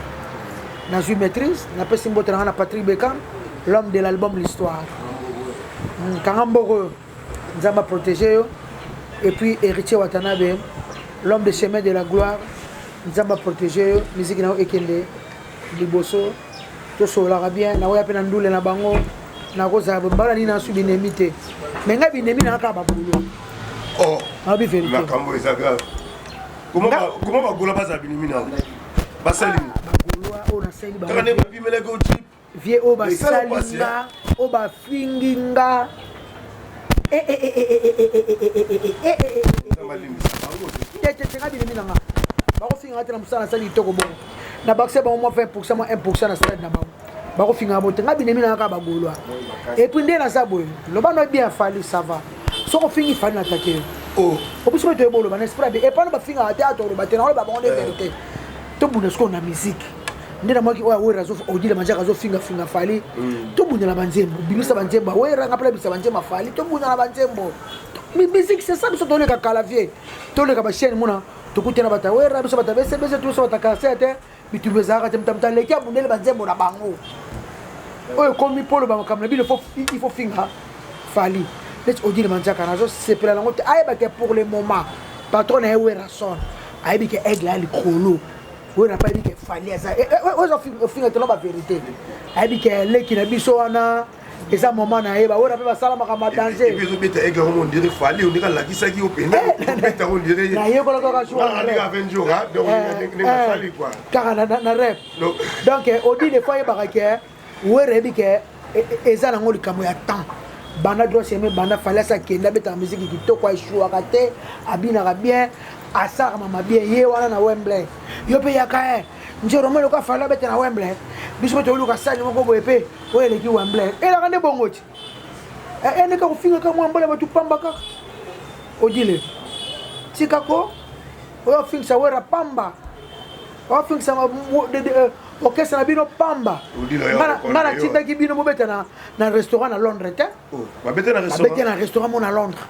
S1: nazwi maîtrise napesi mbote na nga na Patrick Bekam l'homme de l'album l'histoire kanga mboko nzamba protéger yo et puis héritier Watanabe l'homme de chemin de la gloire nzamba protéger yo musique na ekende liboso tosolaka bien na oya pe na ndule na bango na kozala mbala nini nasu binemi te mais nga binemi na kaka babulo
S2: oh
S1: abi vérité
S2: makambo eza grave comment bagola baza binemi na basali
S1: bagola o na sali ba
S2: kaka ne bapimela ko chip
S1: vie o basalinga o bafinginga nga binemi nanga bakofinga te na mosala nasali kitoko bongo na bakse bango mwa 20% mwa 1% na stade na bango bakofinga bote nga binemi nanga kaka bagolwa et puis nde naza boye loba no bien fali ça va soko fingi fali na take
S2: oh
S1: obiso beto eboloba na esprit bien et pas no bafinga te atoloba te na oloba bango nde vérité tobunda siko na musique nde na mwaki oya wera odile manjaka azofinga fali tobundela banzembo bimisa banzembo aweranga mpela bisa banzembo afali tobundela banzembo musique c'est ça biso toleka clavier toleka bachaine mona tokutena bata wera biso bata bese tuso bata cassette bitumbe ezalaka te mtamta leki abundele banzembo na bango oyo ekomi polo bamakambo na bino il faut finga fali neti odile manjaka nazosepela nango te ayeba ke pour le moment patron na ye wera son ayebi ke aigle ya likolo wera mpe ayebi ke fali aza ozofinga telo bavérité ayebi ke leki na biso wana eza moment na ye bawera mpe basalamaka madanger
S2: ezobeta aigle yango ondire fali ondire alakisaki yo pene obeta ondire
S1: nayekola kaka kaka na rep donc odile fo ayebaka ke wera yebi ke eza nango likambo ya temps banda droit seme banda fali asa kende abetaka musiki kitoko aeshuwaka te abinaka bien asakamama bien ye wana na Wembley yo mpe yaka njero mo loka fali abete na Wembley biso mpe toluka sali moko boye mpe oyo eleki Wembley elaka nde bongo ti eneka kofinga ka mwa mbala batu pamba kaka odile tikako oyo fingisa wera pamba oyo fingisa orchestre na bino pamba nga na tindaki bino mobeta na restaurant na Londres te babete na restaurant mo na Londres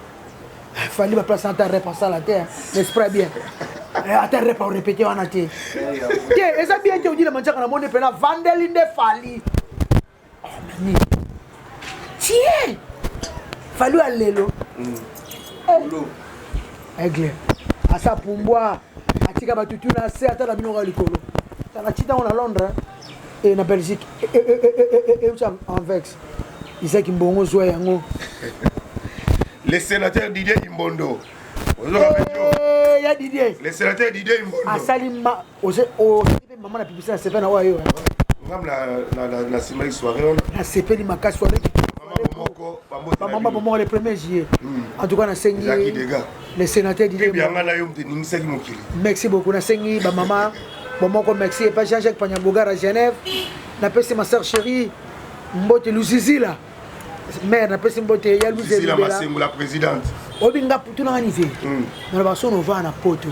S1: fali baplace ata rep asala te n'esprit bien ata rep orépété wana te te eza bien te odile manjaka na moni mpena vandeli nde fali nani tie fali ya lelo aigle asa pumbwa atika batutu na se ata na bino ka likolo tala titango na Londres et na Belgique et en vex isaki mbongo zwa yango
S2: le sénateur Didier Imbondo
S1: ya Didier
S2: le sénateur Didier Imbondo
S1: asali maman na publicité na sepe na wayo
S2: ngam na simali soirée
S1: na sepe ni makasi soirée maman bomoko le 1er juillet en tout cas na sengi le sénateur Didier merci beaucoup na sengi ba maman bomoko merci et pas Jean-Jacques Panyambogar à Genève na pesi ma sœur chérie mbote Luzizila mère na pesi mbote ya Luzizila
S2: la présidente
S1: obinga tuna ngani ve na baso no va na poto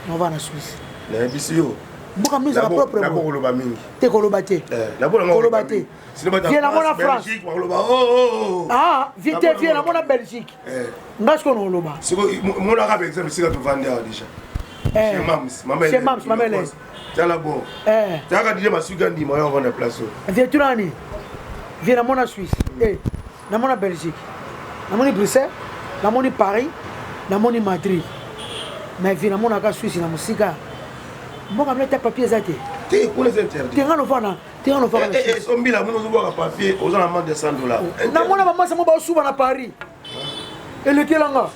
S1: no va na Suisse
S2: na bisio
S1: mboka misa propre
S2: na koloba mingi
S1: te koloba te
S2: na koloba te
S1: viens na mona France viens na mona Belgique ngasko no loba
S2: siko mona ka par exemple sika to vendre déjà chez Mams mamele tala bon taka dile masuka ndi moyo on va place
S1: viens tunani viens na mona Suisse na mona Belgique na mona Bruxelles na mona Paris na mona Madrid mais viens na mona ka Suisse na musika mboka mleta papier zate
S2: te pour les interdits
S1: tengano fana
S2: sombila muno zoboka papier aux alentours de $100
S1: na mona mama samo ba suba na Paris elekelanga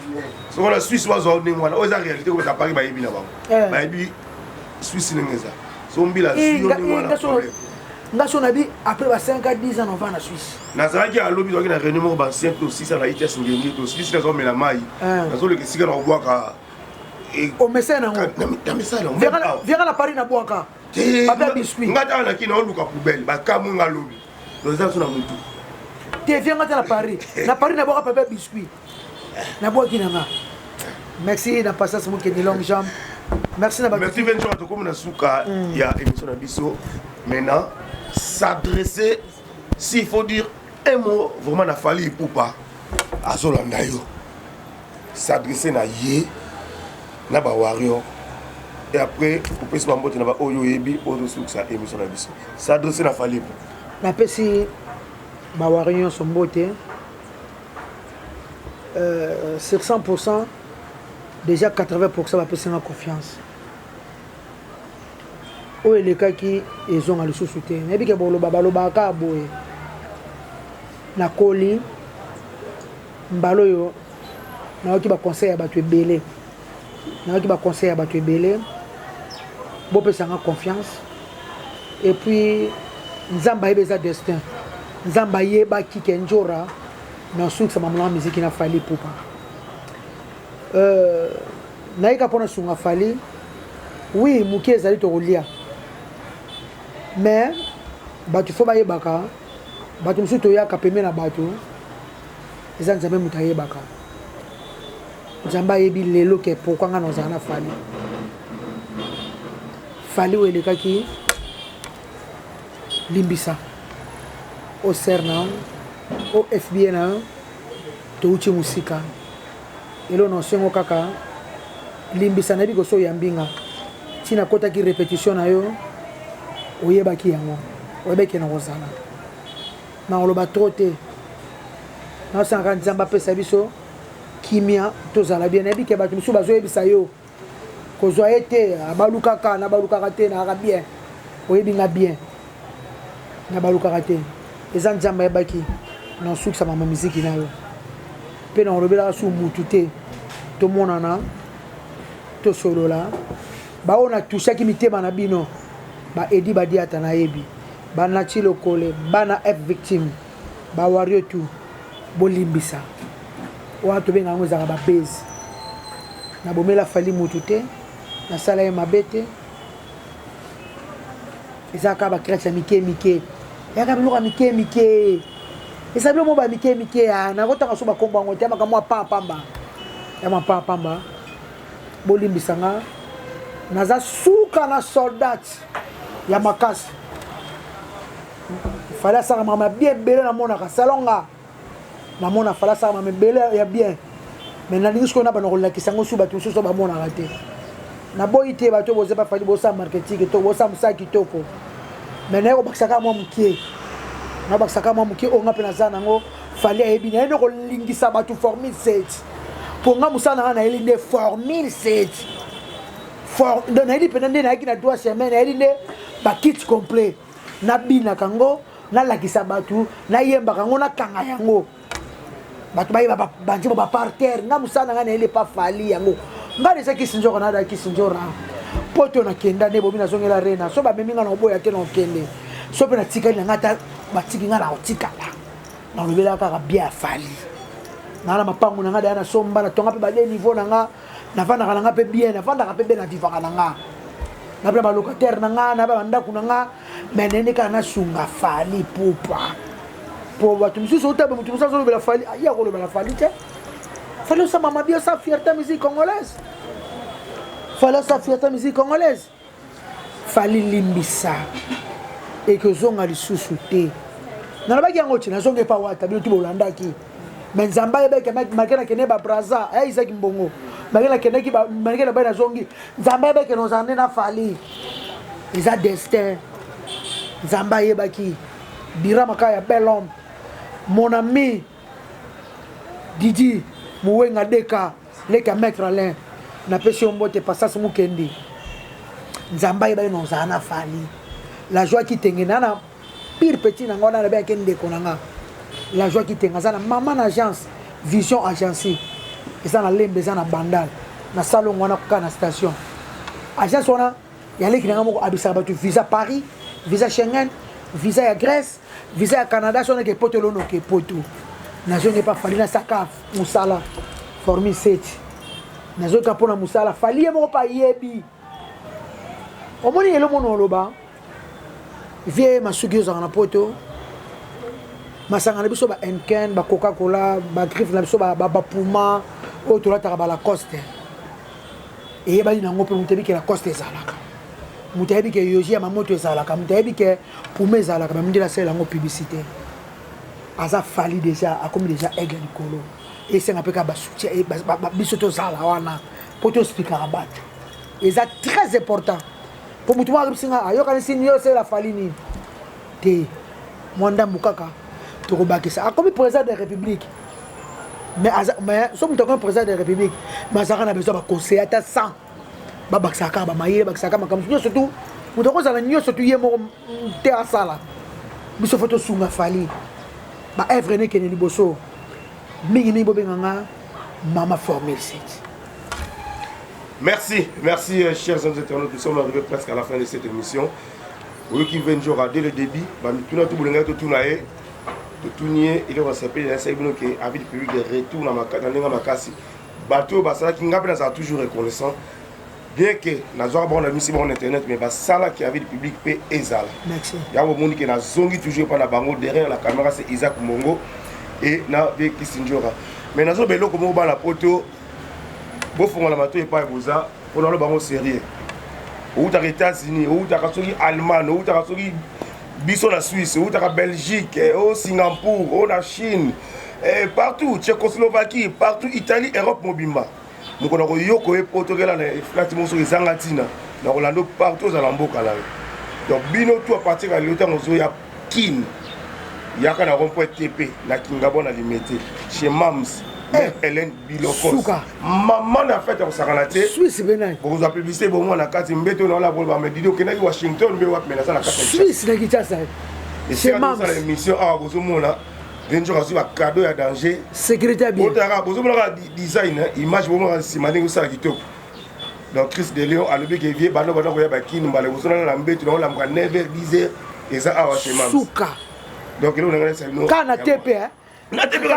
S2: so la Suisse wazo ningwana oza réalité ko ta Paris ba yebi na bango ba yebi Suisse ningeza sombila sio ningwana
S1: ngaso na bi après ba 5 à 10 ans on va na Suisse
S2: nazalaki à lobby na réunion mo ba 5 to 6 na ITS ngengi to 6 na zo mela mai nazo le kisika na obwaka
S1: o mesena ngo viens na Paris na bwaka papa biscuit
S2: ngata na kina oluka poubelle ba kamu ngalobi loza so na mutu
S1: te viens ngata na Paris na bwaka papa biscuit na bwaki na nga merci na passage mo keni long jambe merci na
S2: merci Benjo to comme na suka ya émission na biso maintenant s'adresser s'il faut dire un mot vraiment na fali poupa azolanda yo s'adresser na ye na ba warrior et après vous pouvez se bambote na ba oyo yebi oyo sur sa émission na biso ça adressé na Fally
S1: na pesi ba warrior son mbote sur 100% déjà 80% va passer en confiance oyo les cas qui ils ont à le soutenir mais bien que bolo baba ka boye na koli mbalo yo na ki ba conseil ya batu ebele na ki ba conseil ya batu ebele bo pesa nga confiance et puis nzamba yebeza destin nzamba yeba ki kenjora na suki sa mamuna musique na Fally Ipupa na yika pona sunga Fally oui muki ezali to kolia mais batu fo ba yebaka batu musu to ya kapeme na batu eza nzambe muta yebaka nzamba yebi lelo ke pourquoi nga nozana na Fally Fally weleka ki limbisa au CERN au FBN to uchi musika elo no sengo kaka limbisa na biko so yambinga tina kota ki répétition na yo oyeba ki yango oyebeke na kozana na oloba trote na sanga nzamba pesa biso kimia tozala bien ebi ke batu musu bazoyebisa yo kozwa ete abalukaka na balukaka te na bien oyebinga bien na balukaka te eza nzamba yebaki na suki sa mama miziki na yo pe na olobela su mutu te tomonana tosolola bao na tushaki mitema na bino ba edi badiata na yebi ba nachi lokole bana f victime ba wario tu bolimbisa watu benga ngo zaka ba base na bomela Fally mutu te na sala ye mabete ezaka ba krecha mike yaka biloka mike esa bilo mo ba mike na kotanga so ba komba ngo te maka mo pamba ya mapa pamba bolimbisa nga naza suka na soldat ya makasi Fally asaka mama bien bele na mona ka salonga na mona Fally asaka mama bele ya bien mais na lingi skona bana kolakisa ngo su batu so ba mona rate na boyite bato boze ba Fally bosa marketing to bosa musaki toko mais na ko bakisaka mo mukie na bakisaka mo mukie o ngape na zana ngo Fally ayebi na ndo ko lingisa batu formule 7 pour nga musana na elinde formule 7 donc na eli penande na ki na 3 semaines na elinde ba kit complet na bina kango na lakisa batu na yemba kango na kanga yango batu bayi ba banji ba par terre nga musana nga na eli pa Fally yango ngane se kisinjora na da kisinjora poto na kenda ne bomi na zongela rena so ba meminga na oboya te na kende so pe na tikali na ngata batiki nga na otikala na lobela kaka bien Fally na mapangu na nga da na somba na tonga pe ba de niveau na nga na vanda kana nga pe bien na vanda ka pe bien na vivaka na nga na ba locataire na nga na ba ndaku na nga menene kana sunga Fally Ipupa po watu msusu utabe mtu msusu lobela Fally ya ko lobela Fally te Fally sa mama bien sa fierté musique congolaise Fally sa fierté musique congolaise Fally limbisa et que zonga lisusu te na ba yango tina zonge pa wata bi bolanda ki mais nzamba yebeke makena kene ba braza Isaac Mbongo makena kene ki ba makena ba na zongi nzamba yebeke no zande na Fally eza destin nzamba yebaki bira makaya bel homme mon ami Didi Mouwenga Deka leka maître Alain na pesi ombote passas mukendi nzamba yeba no zana Fally la joie qui tengena na pire petit na ngona na ba kende konanga la joie qui tenga zana maman agence vision agence eza na lembe eza na bandal na salon wana ko na station agence wana ya leki na moko abisa batu visa Paris visa Schengen visa ya Grèce visa ya Canada sona ke poto lono ke poto na zo ne pas Fally na saka musala formule 7 na zo ka pona musala Fally mo pa yebi omoni elo mono loba vie masugi za na poto masanga na biso ba Henken ba Coca-Cola ba Griffe na biso ba Puma o to la ta ba la Coste e ba ina ngope mutebi ke la Coste ezalaka mutebi ke yoji ya mamoto ezalaka mutebi ke Puma ezalaka ba mundela sela ngo publicité aza Fally déjà a comme déjà aigle likolo et c'est un peu ka ba soutien biso to zala wana pour te expliquer à battre. Et c'est très important. Pour moi, c'est la faline. Mwanda Mukaka, tu rebats ça. Comme président de la République. Mais si tu es président de la République, mais ça a besoin de conseiller à 100. Baksaka, Baksaka, surtout, nous devons surtout y à sala. Mais ce photo sous ma fali. Bah, œuvre n'est que les bosso. Mingi Bobenganga, Maman Formule 7.
S2: Merci, chers amis internautes. Nous sommes arrivés presque à la fin de cette émission. Oui, qui vient jouer dès le début, tout le monde il va s'appeler la série qui a vu le public de retour dans ma casse. Bateau, ça qui n'a toujours reconnaissant. Bien que nous avons une mission sur internet, mais ça là qui a vu le public paie Ezal.
S1: Merci.
S2: Il y a un monde qui n'a zongi toujours pas la bango derrière la caméra, c'est Isaac Mongo et na avec Kisinjora. Mais nous avons bello comme la poto, beau fond la bateau et pas Eboza, on a le bango sérieux. Ou t'as les États-Unis, ou t'as les Allemagne, ou t'as les Bisson la Suisse, ou t'as la Belgique, ou Singapour, ou la Chine, partout, Tchécoslovaquie, partout, Italie, Europe, Mobimba. Nous avons yoko et Portugal, les sur les Zangatina, nous avons partout dans l'Amboka. Donc, bino tout à partir de l'automne, nous avons Kin, il y a un rond-point TP, na Kingabon à limiter, chez Mams. Hélène Bilokos. Maman a fait un saranaté.
S1: Suisse, Benin.
S2: Vous avez publié bon moi na carte mbeto na la bolba me didio que na Washington me wa me na la carte.
S1: Suisse na Kinshasa.
S2: Et c'est Mams. C'est l'émission ah vous mona. Denjo kasi ba cadeau ya danger.
S1: Sécurité bien.
S2: Otara vous mona design image vous mona simane ko sa kitoko. Donc Chris de Léon a le bec vieux bano bano ko ya ba kin mbale vous na la mbeto na la mka 9h 10h et ça a chez Mams.
S1: Souka.
S2: Donc là on a ça no.
S1: Kana TP hein.
S2: Na tepe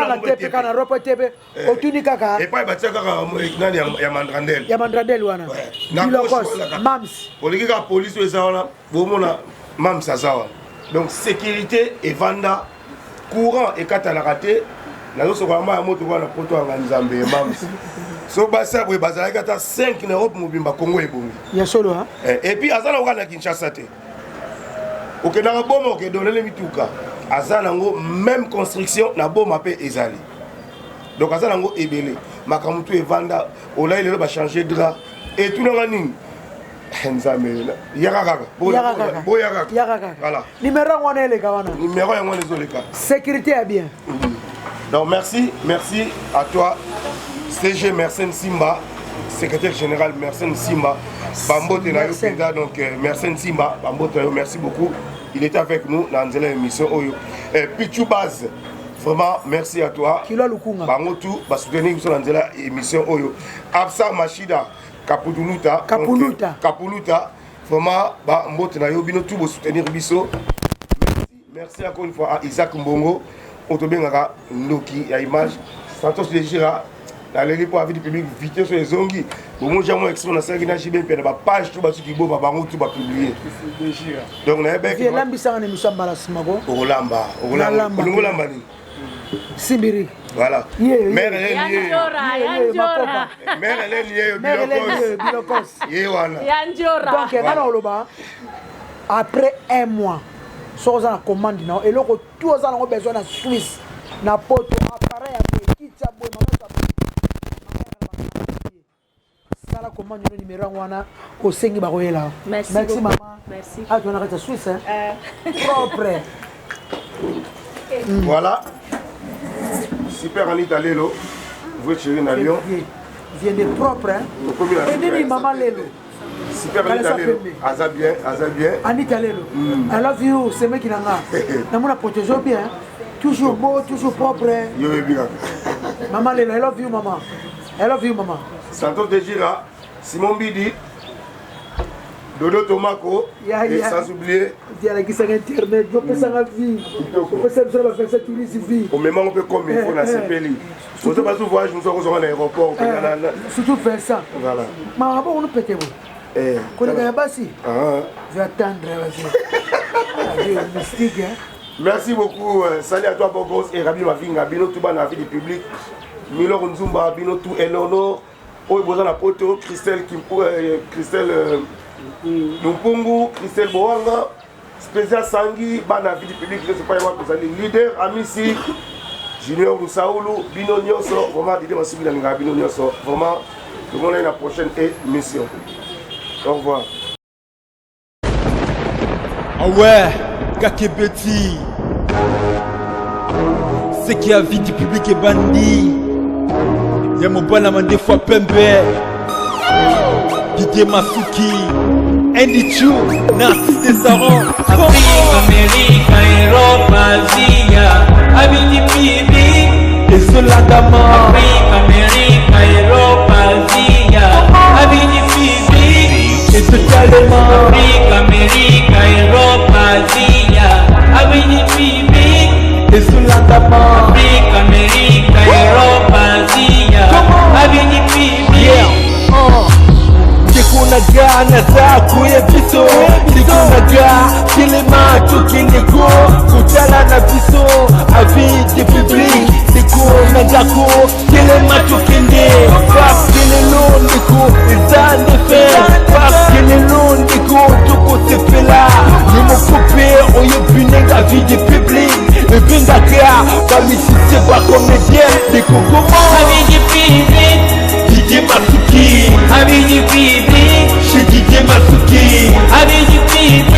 S2: kana
S1: ropa tepe otuni kaka
S2: et pas batia kaka nani ya Mandrandel
S1: wana Bilokos Mams
S2: oliki ka police eza wana bomona Mams azawa donc sécurité et vanda courant et katala raté nazo soka ma moto wana poto anga nzambe Mams so basa boy bazala kata 5 na Europe mobimba Congo ebongi
S1: ya solo hein
S2: et puis azala wana Kinshasa te okendaka bomo okedolele mituka azanango même construction na boma pe ezali donc azanango ebele makamutu evanda olai lelo ba changer drap et tout nanga nini nzambe yakaka voilà
S1: numéro wana eleka wana
S2: numéro yango ezoleka
S1: sécurité est bien
S2: donc merci à toi CG Mersenne Simba secrétaire général Mersenne Simba Bambote na yo penda donc Mersenne Simba Bambote merci beaucoup. Il était avec nous dans l'émission Oyo. Pichu Baz, vraiment merci à toi.
S1: Kilo Lukunga.
S2: Bangotu, soutenir dans l'émission Oyo. Absa Machida, Kapuluta. Vraiment, Mbote na yo bino tout soutenir biso. Merci encore une fois à Isaac Mbongo. Otobengaka Noki ya image. Santos de Gira. Dans les reports avec le public, vite sur les zongis. Bon, moi, j'ai mon expo dans 5 ans, j'ai bien la page, tout qui beau, tout va publier. Donc, on a bien.
S1: Il y a l'ambition de Moussa Balasmago.
S2: Olamba.
S1: Simbiri.
S2: Voilà. Mère Hélène. Mère Hélène, Bilokos.
S1: Donc, après un mois, sur la commande, et là, tous les gens ont besoin de Suisse, na poto, appareil, la commande numéro 1 au Sengi Baroyela. Merci maman. Merci. Ah, tu en arrêtes à Suisse hein. Propre.
S2: Voilà. Super Anita Lelo. Vous êtes chérie Nalion.
S1: Vient de propre hein. Et maman Lelo.
S2: Super Anita Lelo. Aza bien.
S1: Anita Lelo. I love you, c'est moi qui n'a pas. N'a pas protégé bien. Toujours beau, toujours propre.
S2: Yo bien.
S1: Maman Lelo, I love you maman.
S2: Santos de Gira, Simon Bidi, Dodo Tomako, et sans oublier.
S1: Il y a qui sont internet, je peux ça la vie. Je peux ça faire ça tourisme vie.
S2: Au même moment, on peut comme il faut la CPLI. Surtout pas souvent, je me suis retrouvé à l'aéroport.
S1: Surtout faire ça.
S2: Voilà.
S1: Maman, on peut péter. Quand il y a Bassi, je vais attendre. Mystique.
S2: Merci beaucoup. Salut à toi, Bogos et Rabi Mavinga. Bino Touba dans la vie du public. Milo Nzumba, Bino Tou Eleonore. Oh, il y a la poteau, Christelle Lumpungu, Christelle Boanga, spécial Sangui, Bana Vie du public, je ne sais pas comment vous leader, Amissi, Junior Roussaoulou, Bino Nyoso, vraiment, Didi Massoubi Bino Nyoso, vraiment, Tout le monde a une prochaine émission. Au revoir.
S4: Ah ouais, Kakebeti. C'est qui a vie du public est bandit. Y'a mon bon des fois Pembe. Didier Masuki. Andy Chou, Narcisse Desaron.
S5: Afrique, Amérique, Europe, Asie, Abidi Bibi.
S4: Et Solandama.
S5: Afrique, Amérique, Europe, Asie, Abidi Bibi.
S4: Et totalement.
S5: Afrique, Amérique, Europe, Asie, Abidi Bibi.
S4: Et Solandama.
S5: Afrique, Amérique, Europe, Asie, Abidi Bibi.
S4: Kunaga na za kuye biso Kunaga kilema tukiniko Kutala na biso Avide public Kunaga ko kilema tukinde Parce que le long niko Izan de fer Parce que le long niko Tuko sepela Nimo coupe Oye bunenga vide public Le binga kea Bamisi seba comédien Niko comment
S5: Abidi Bibi.
S4: Didier Masuki
S5: Abidi Bibi.
S4: Chez Didier Masuki
S5: Abidi Bibi.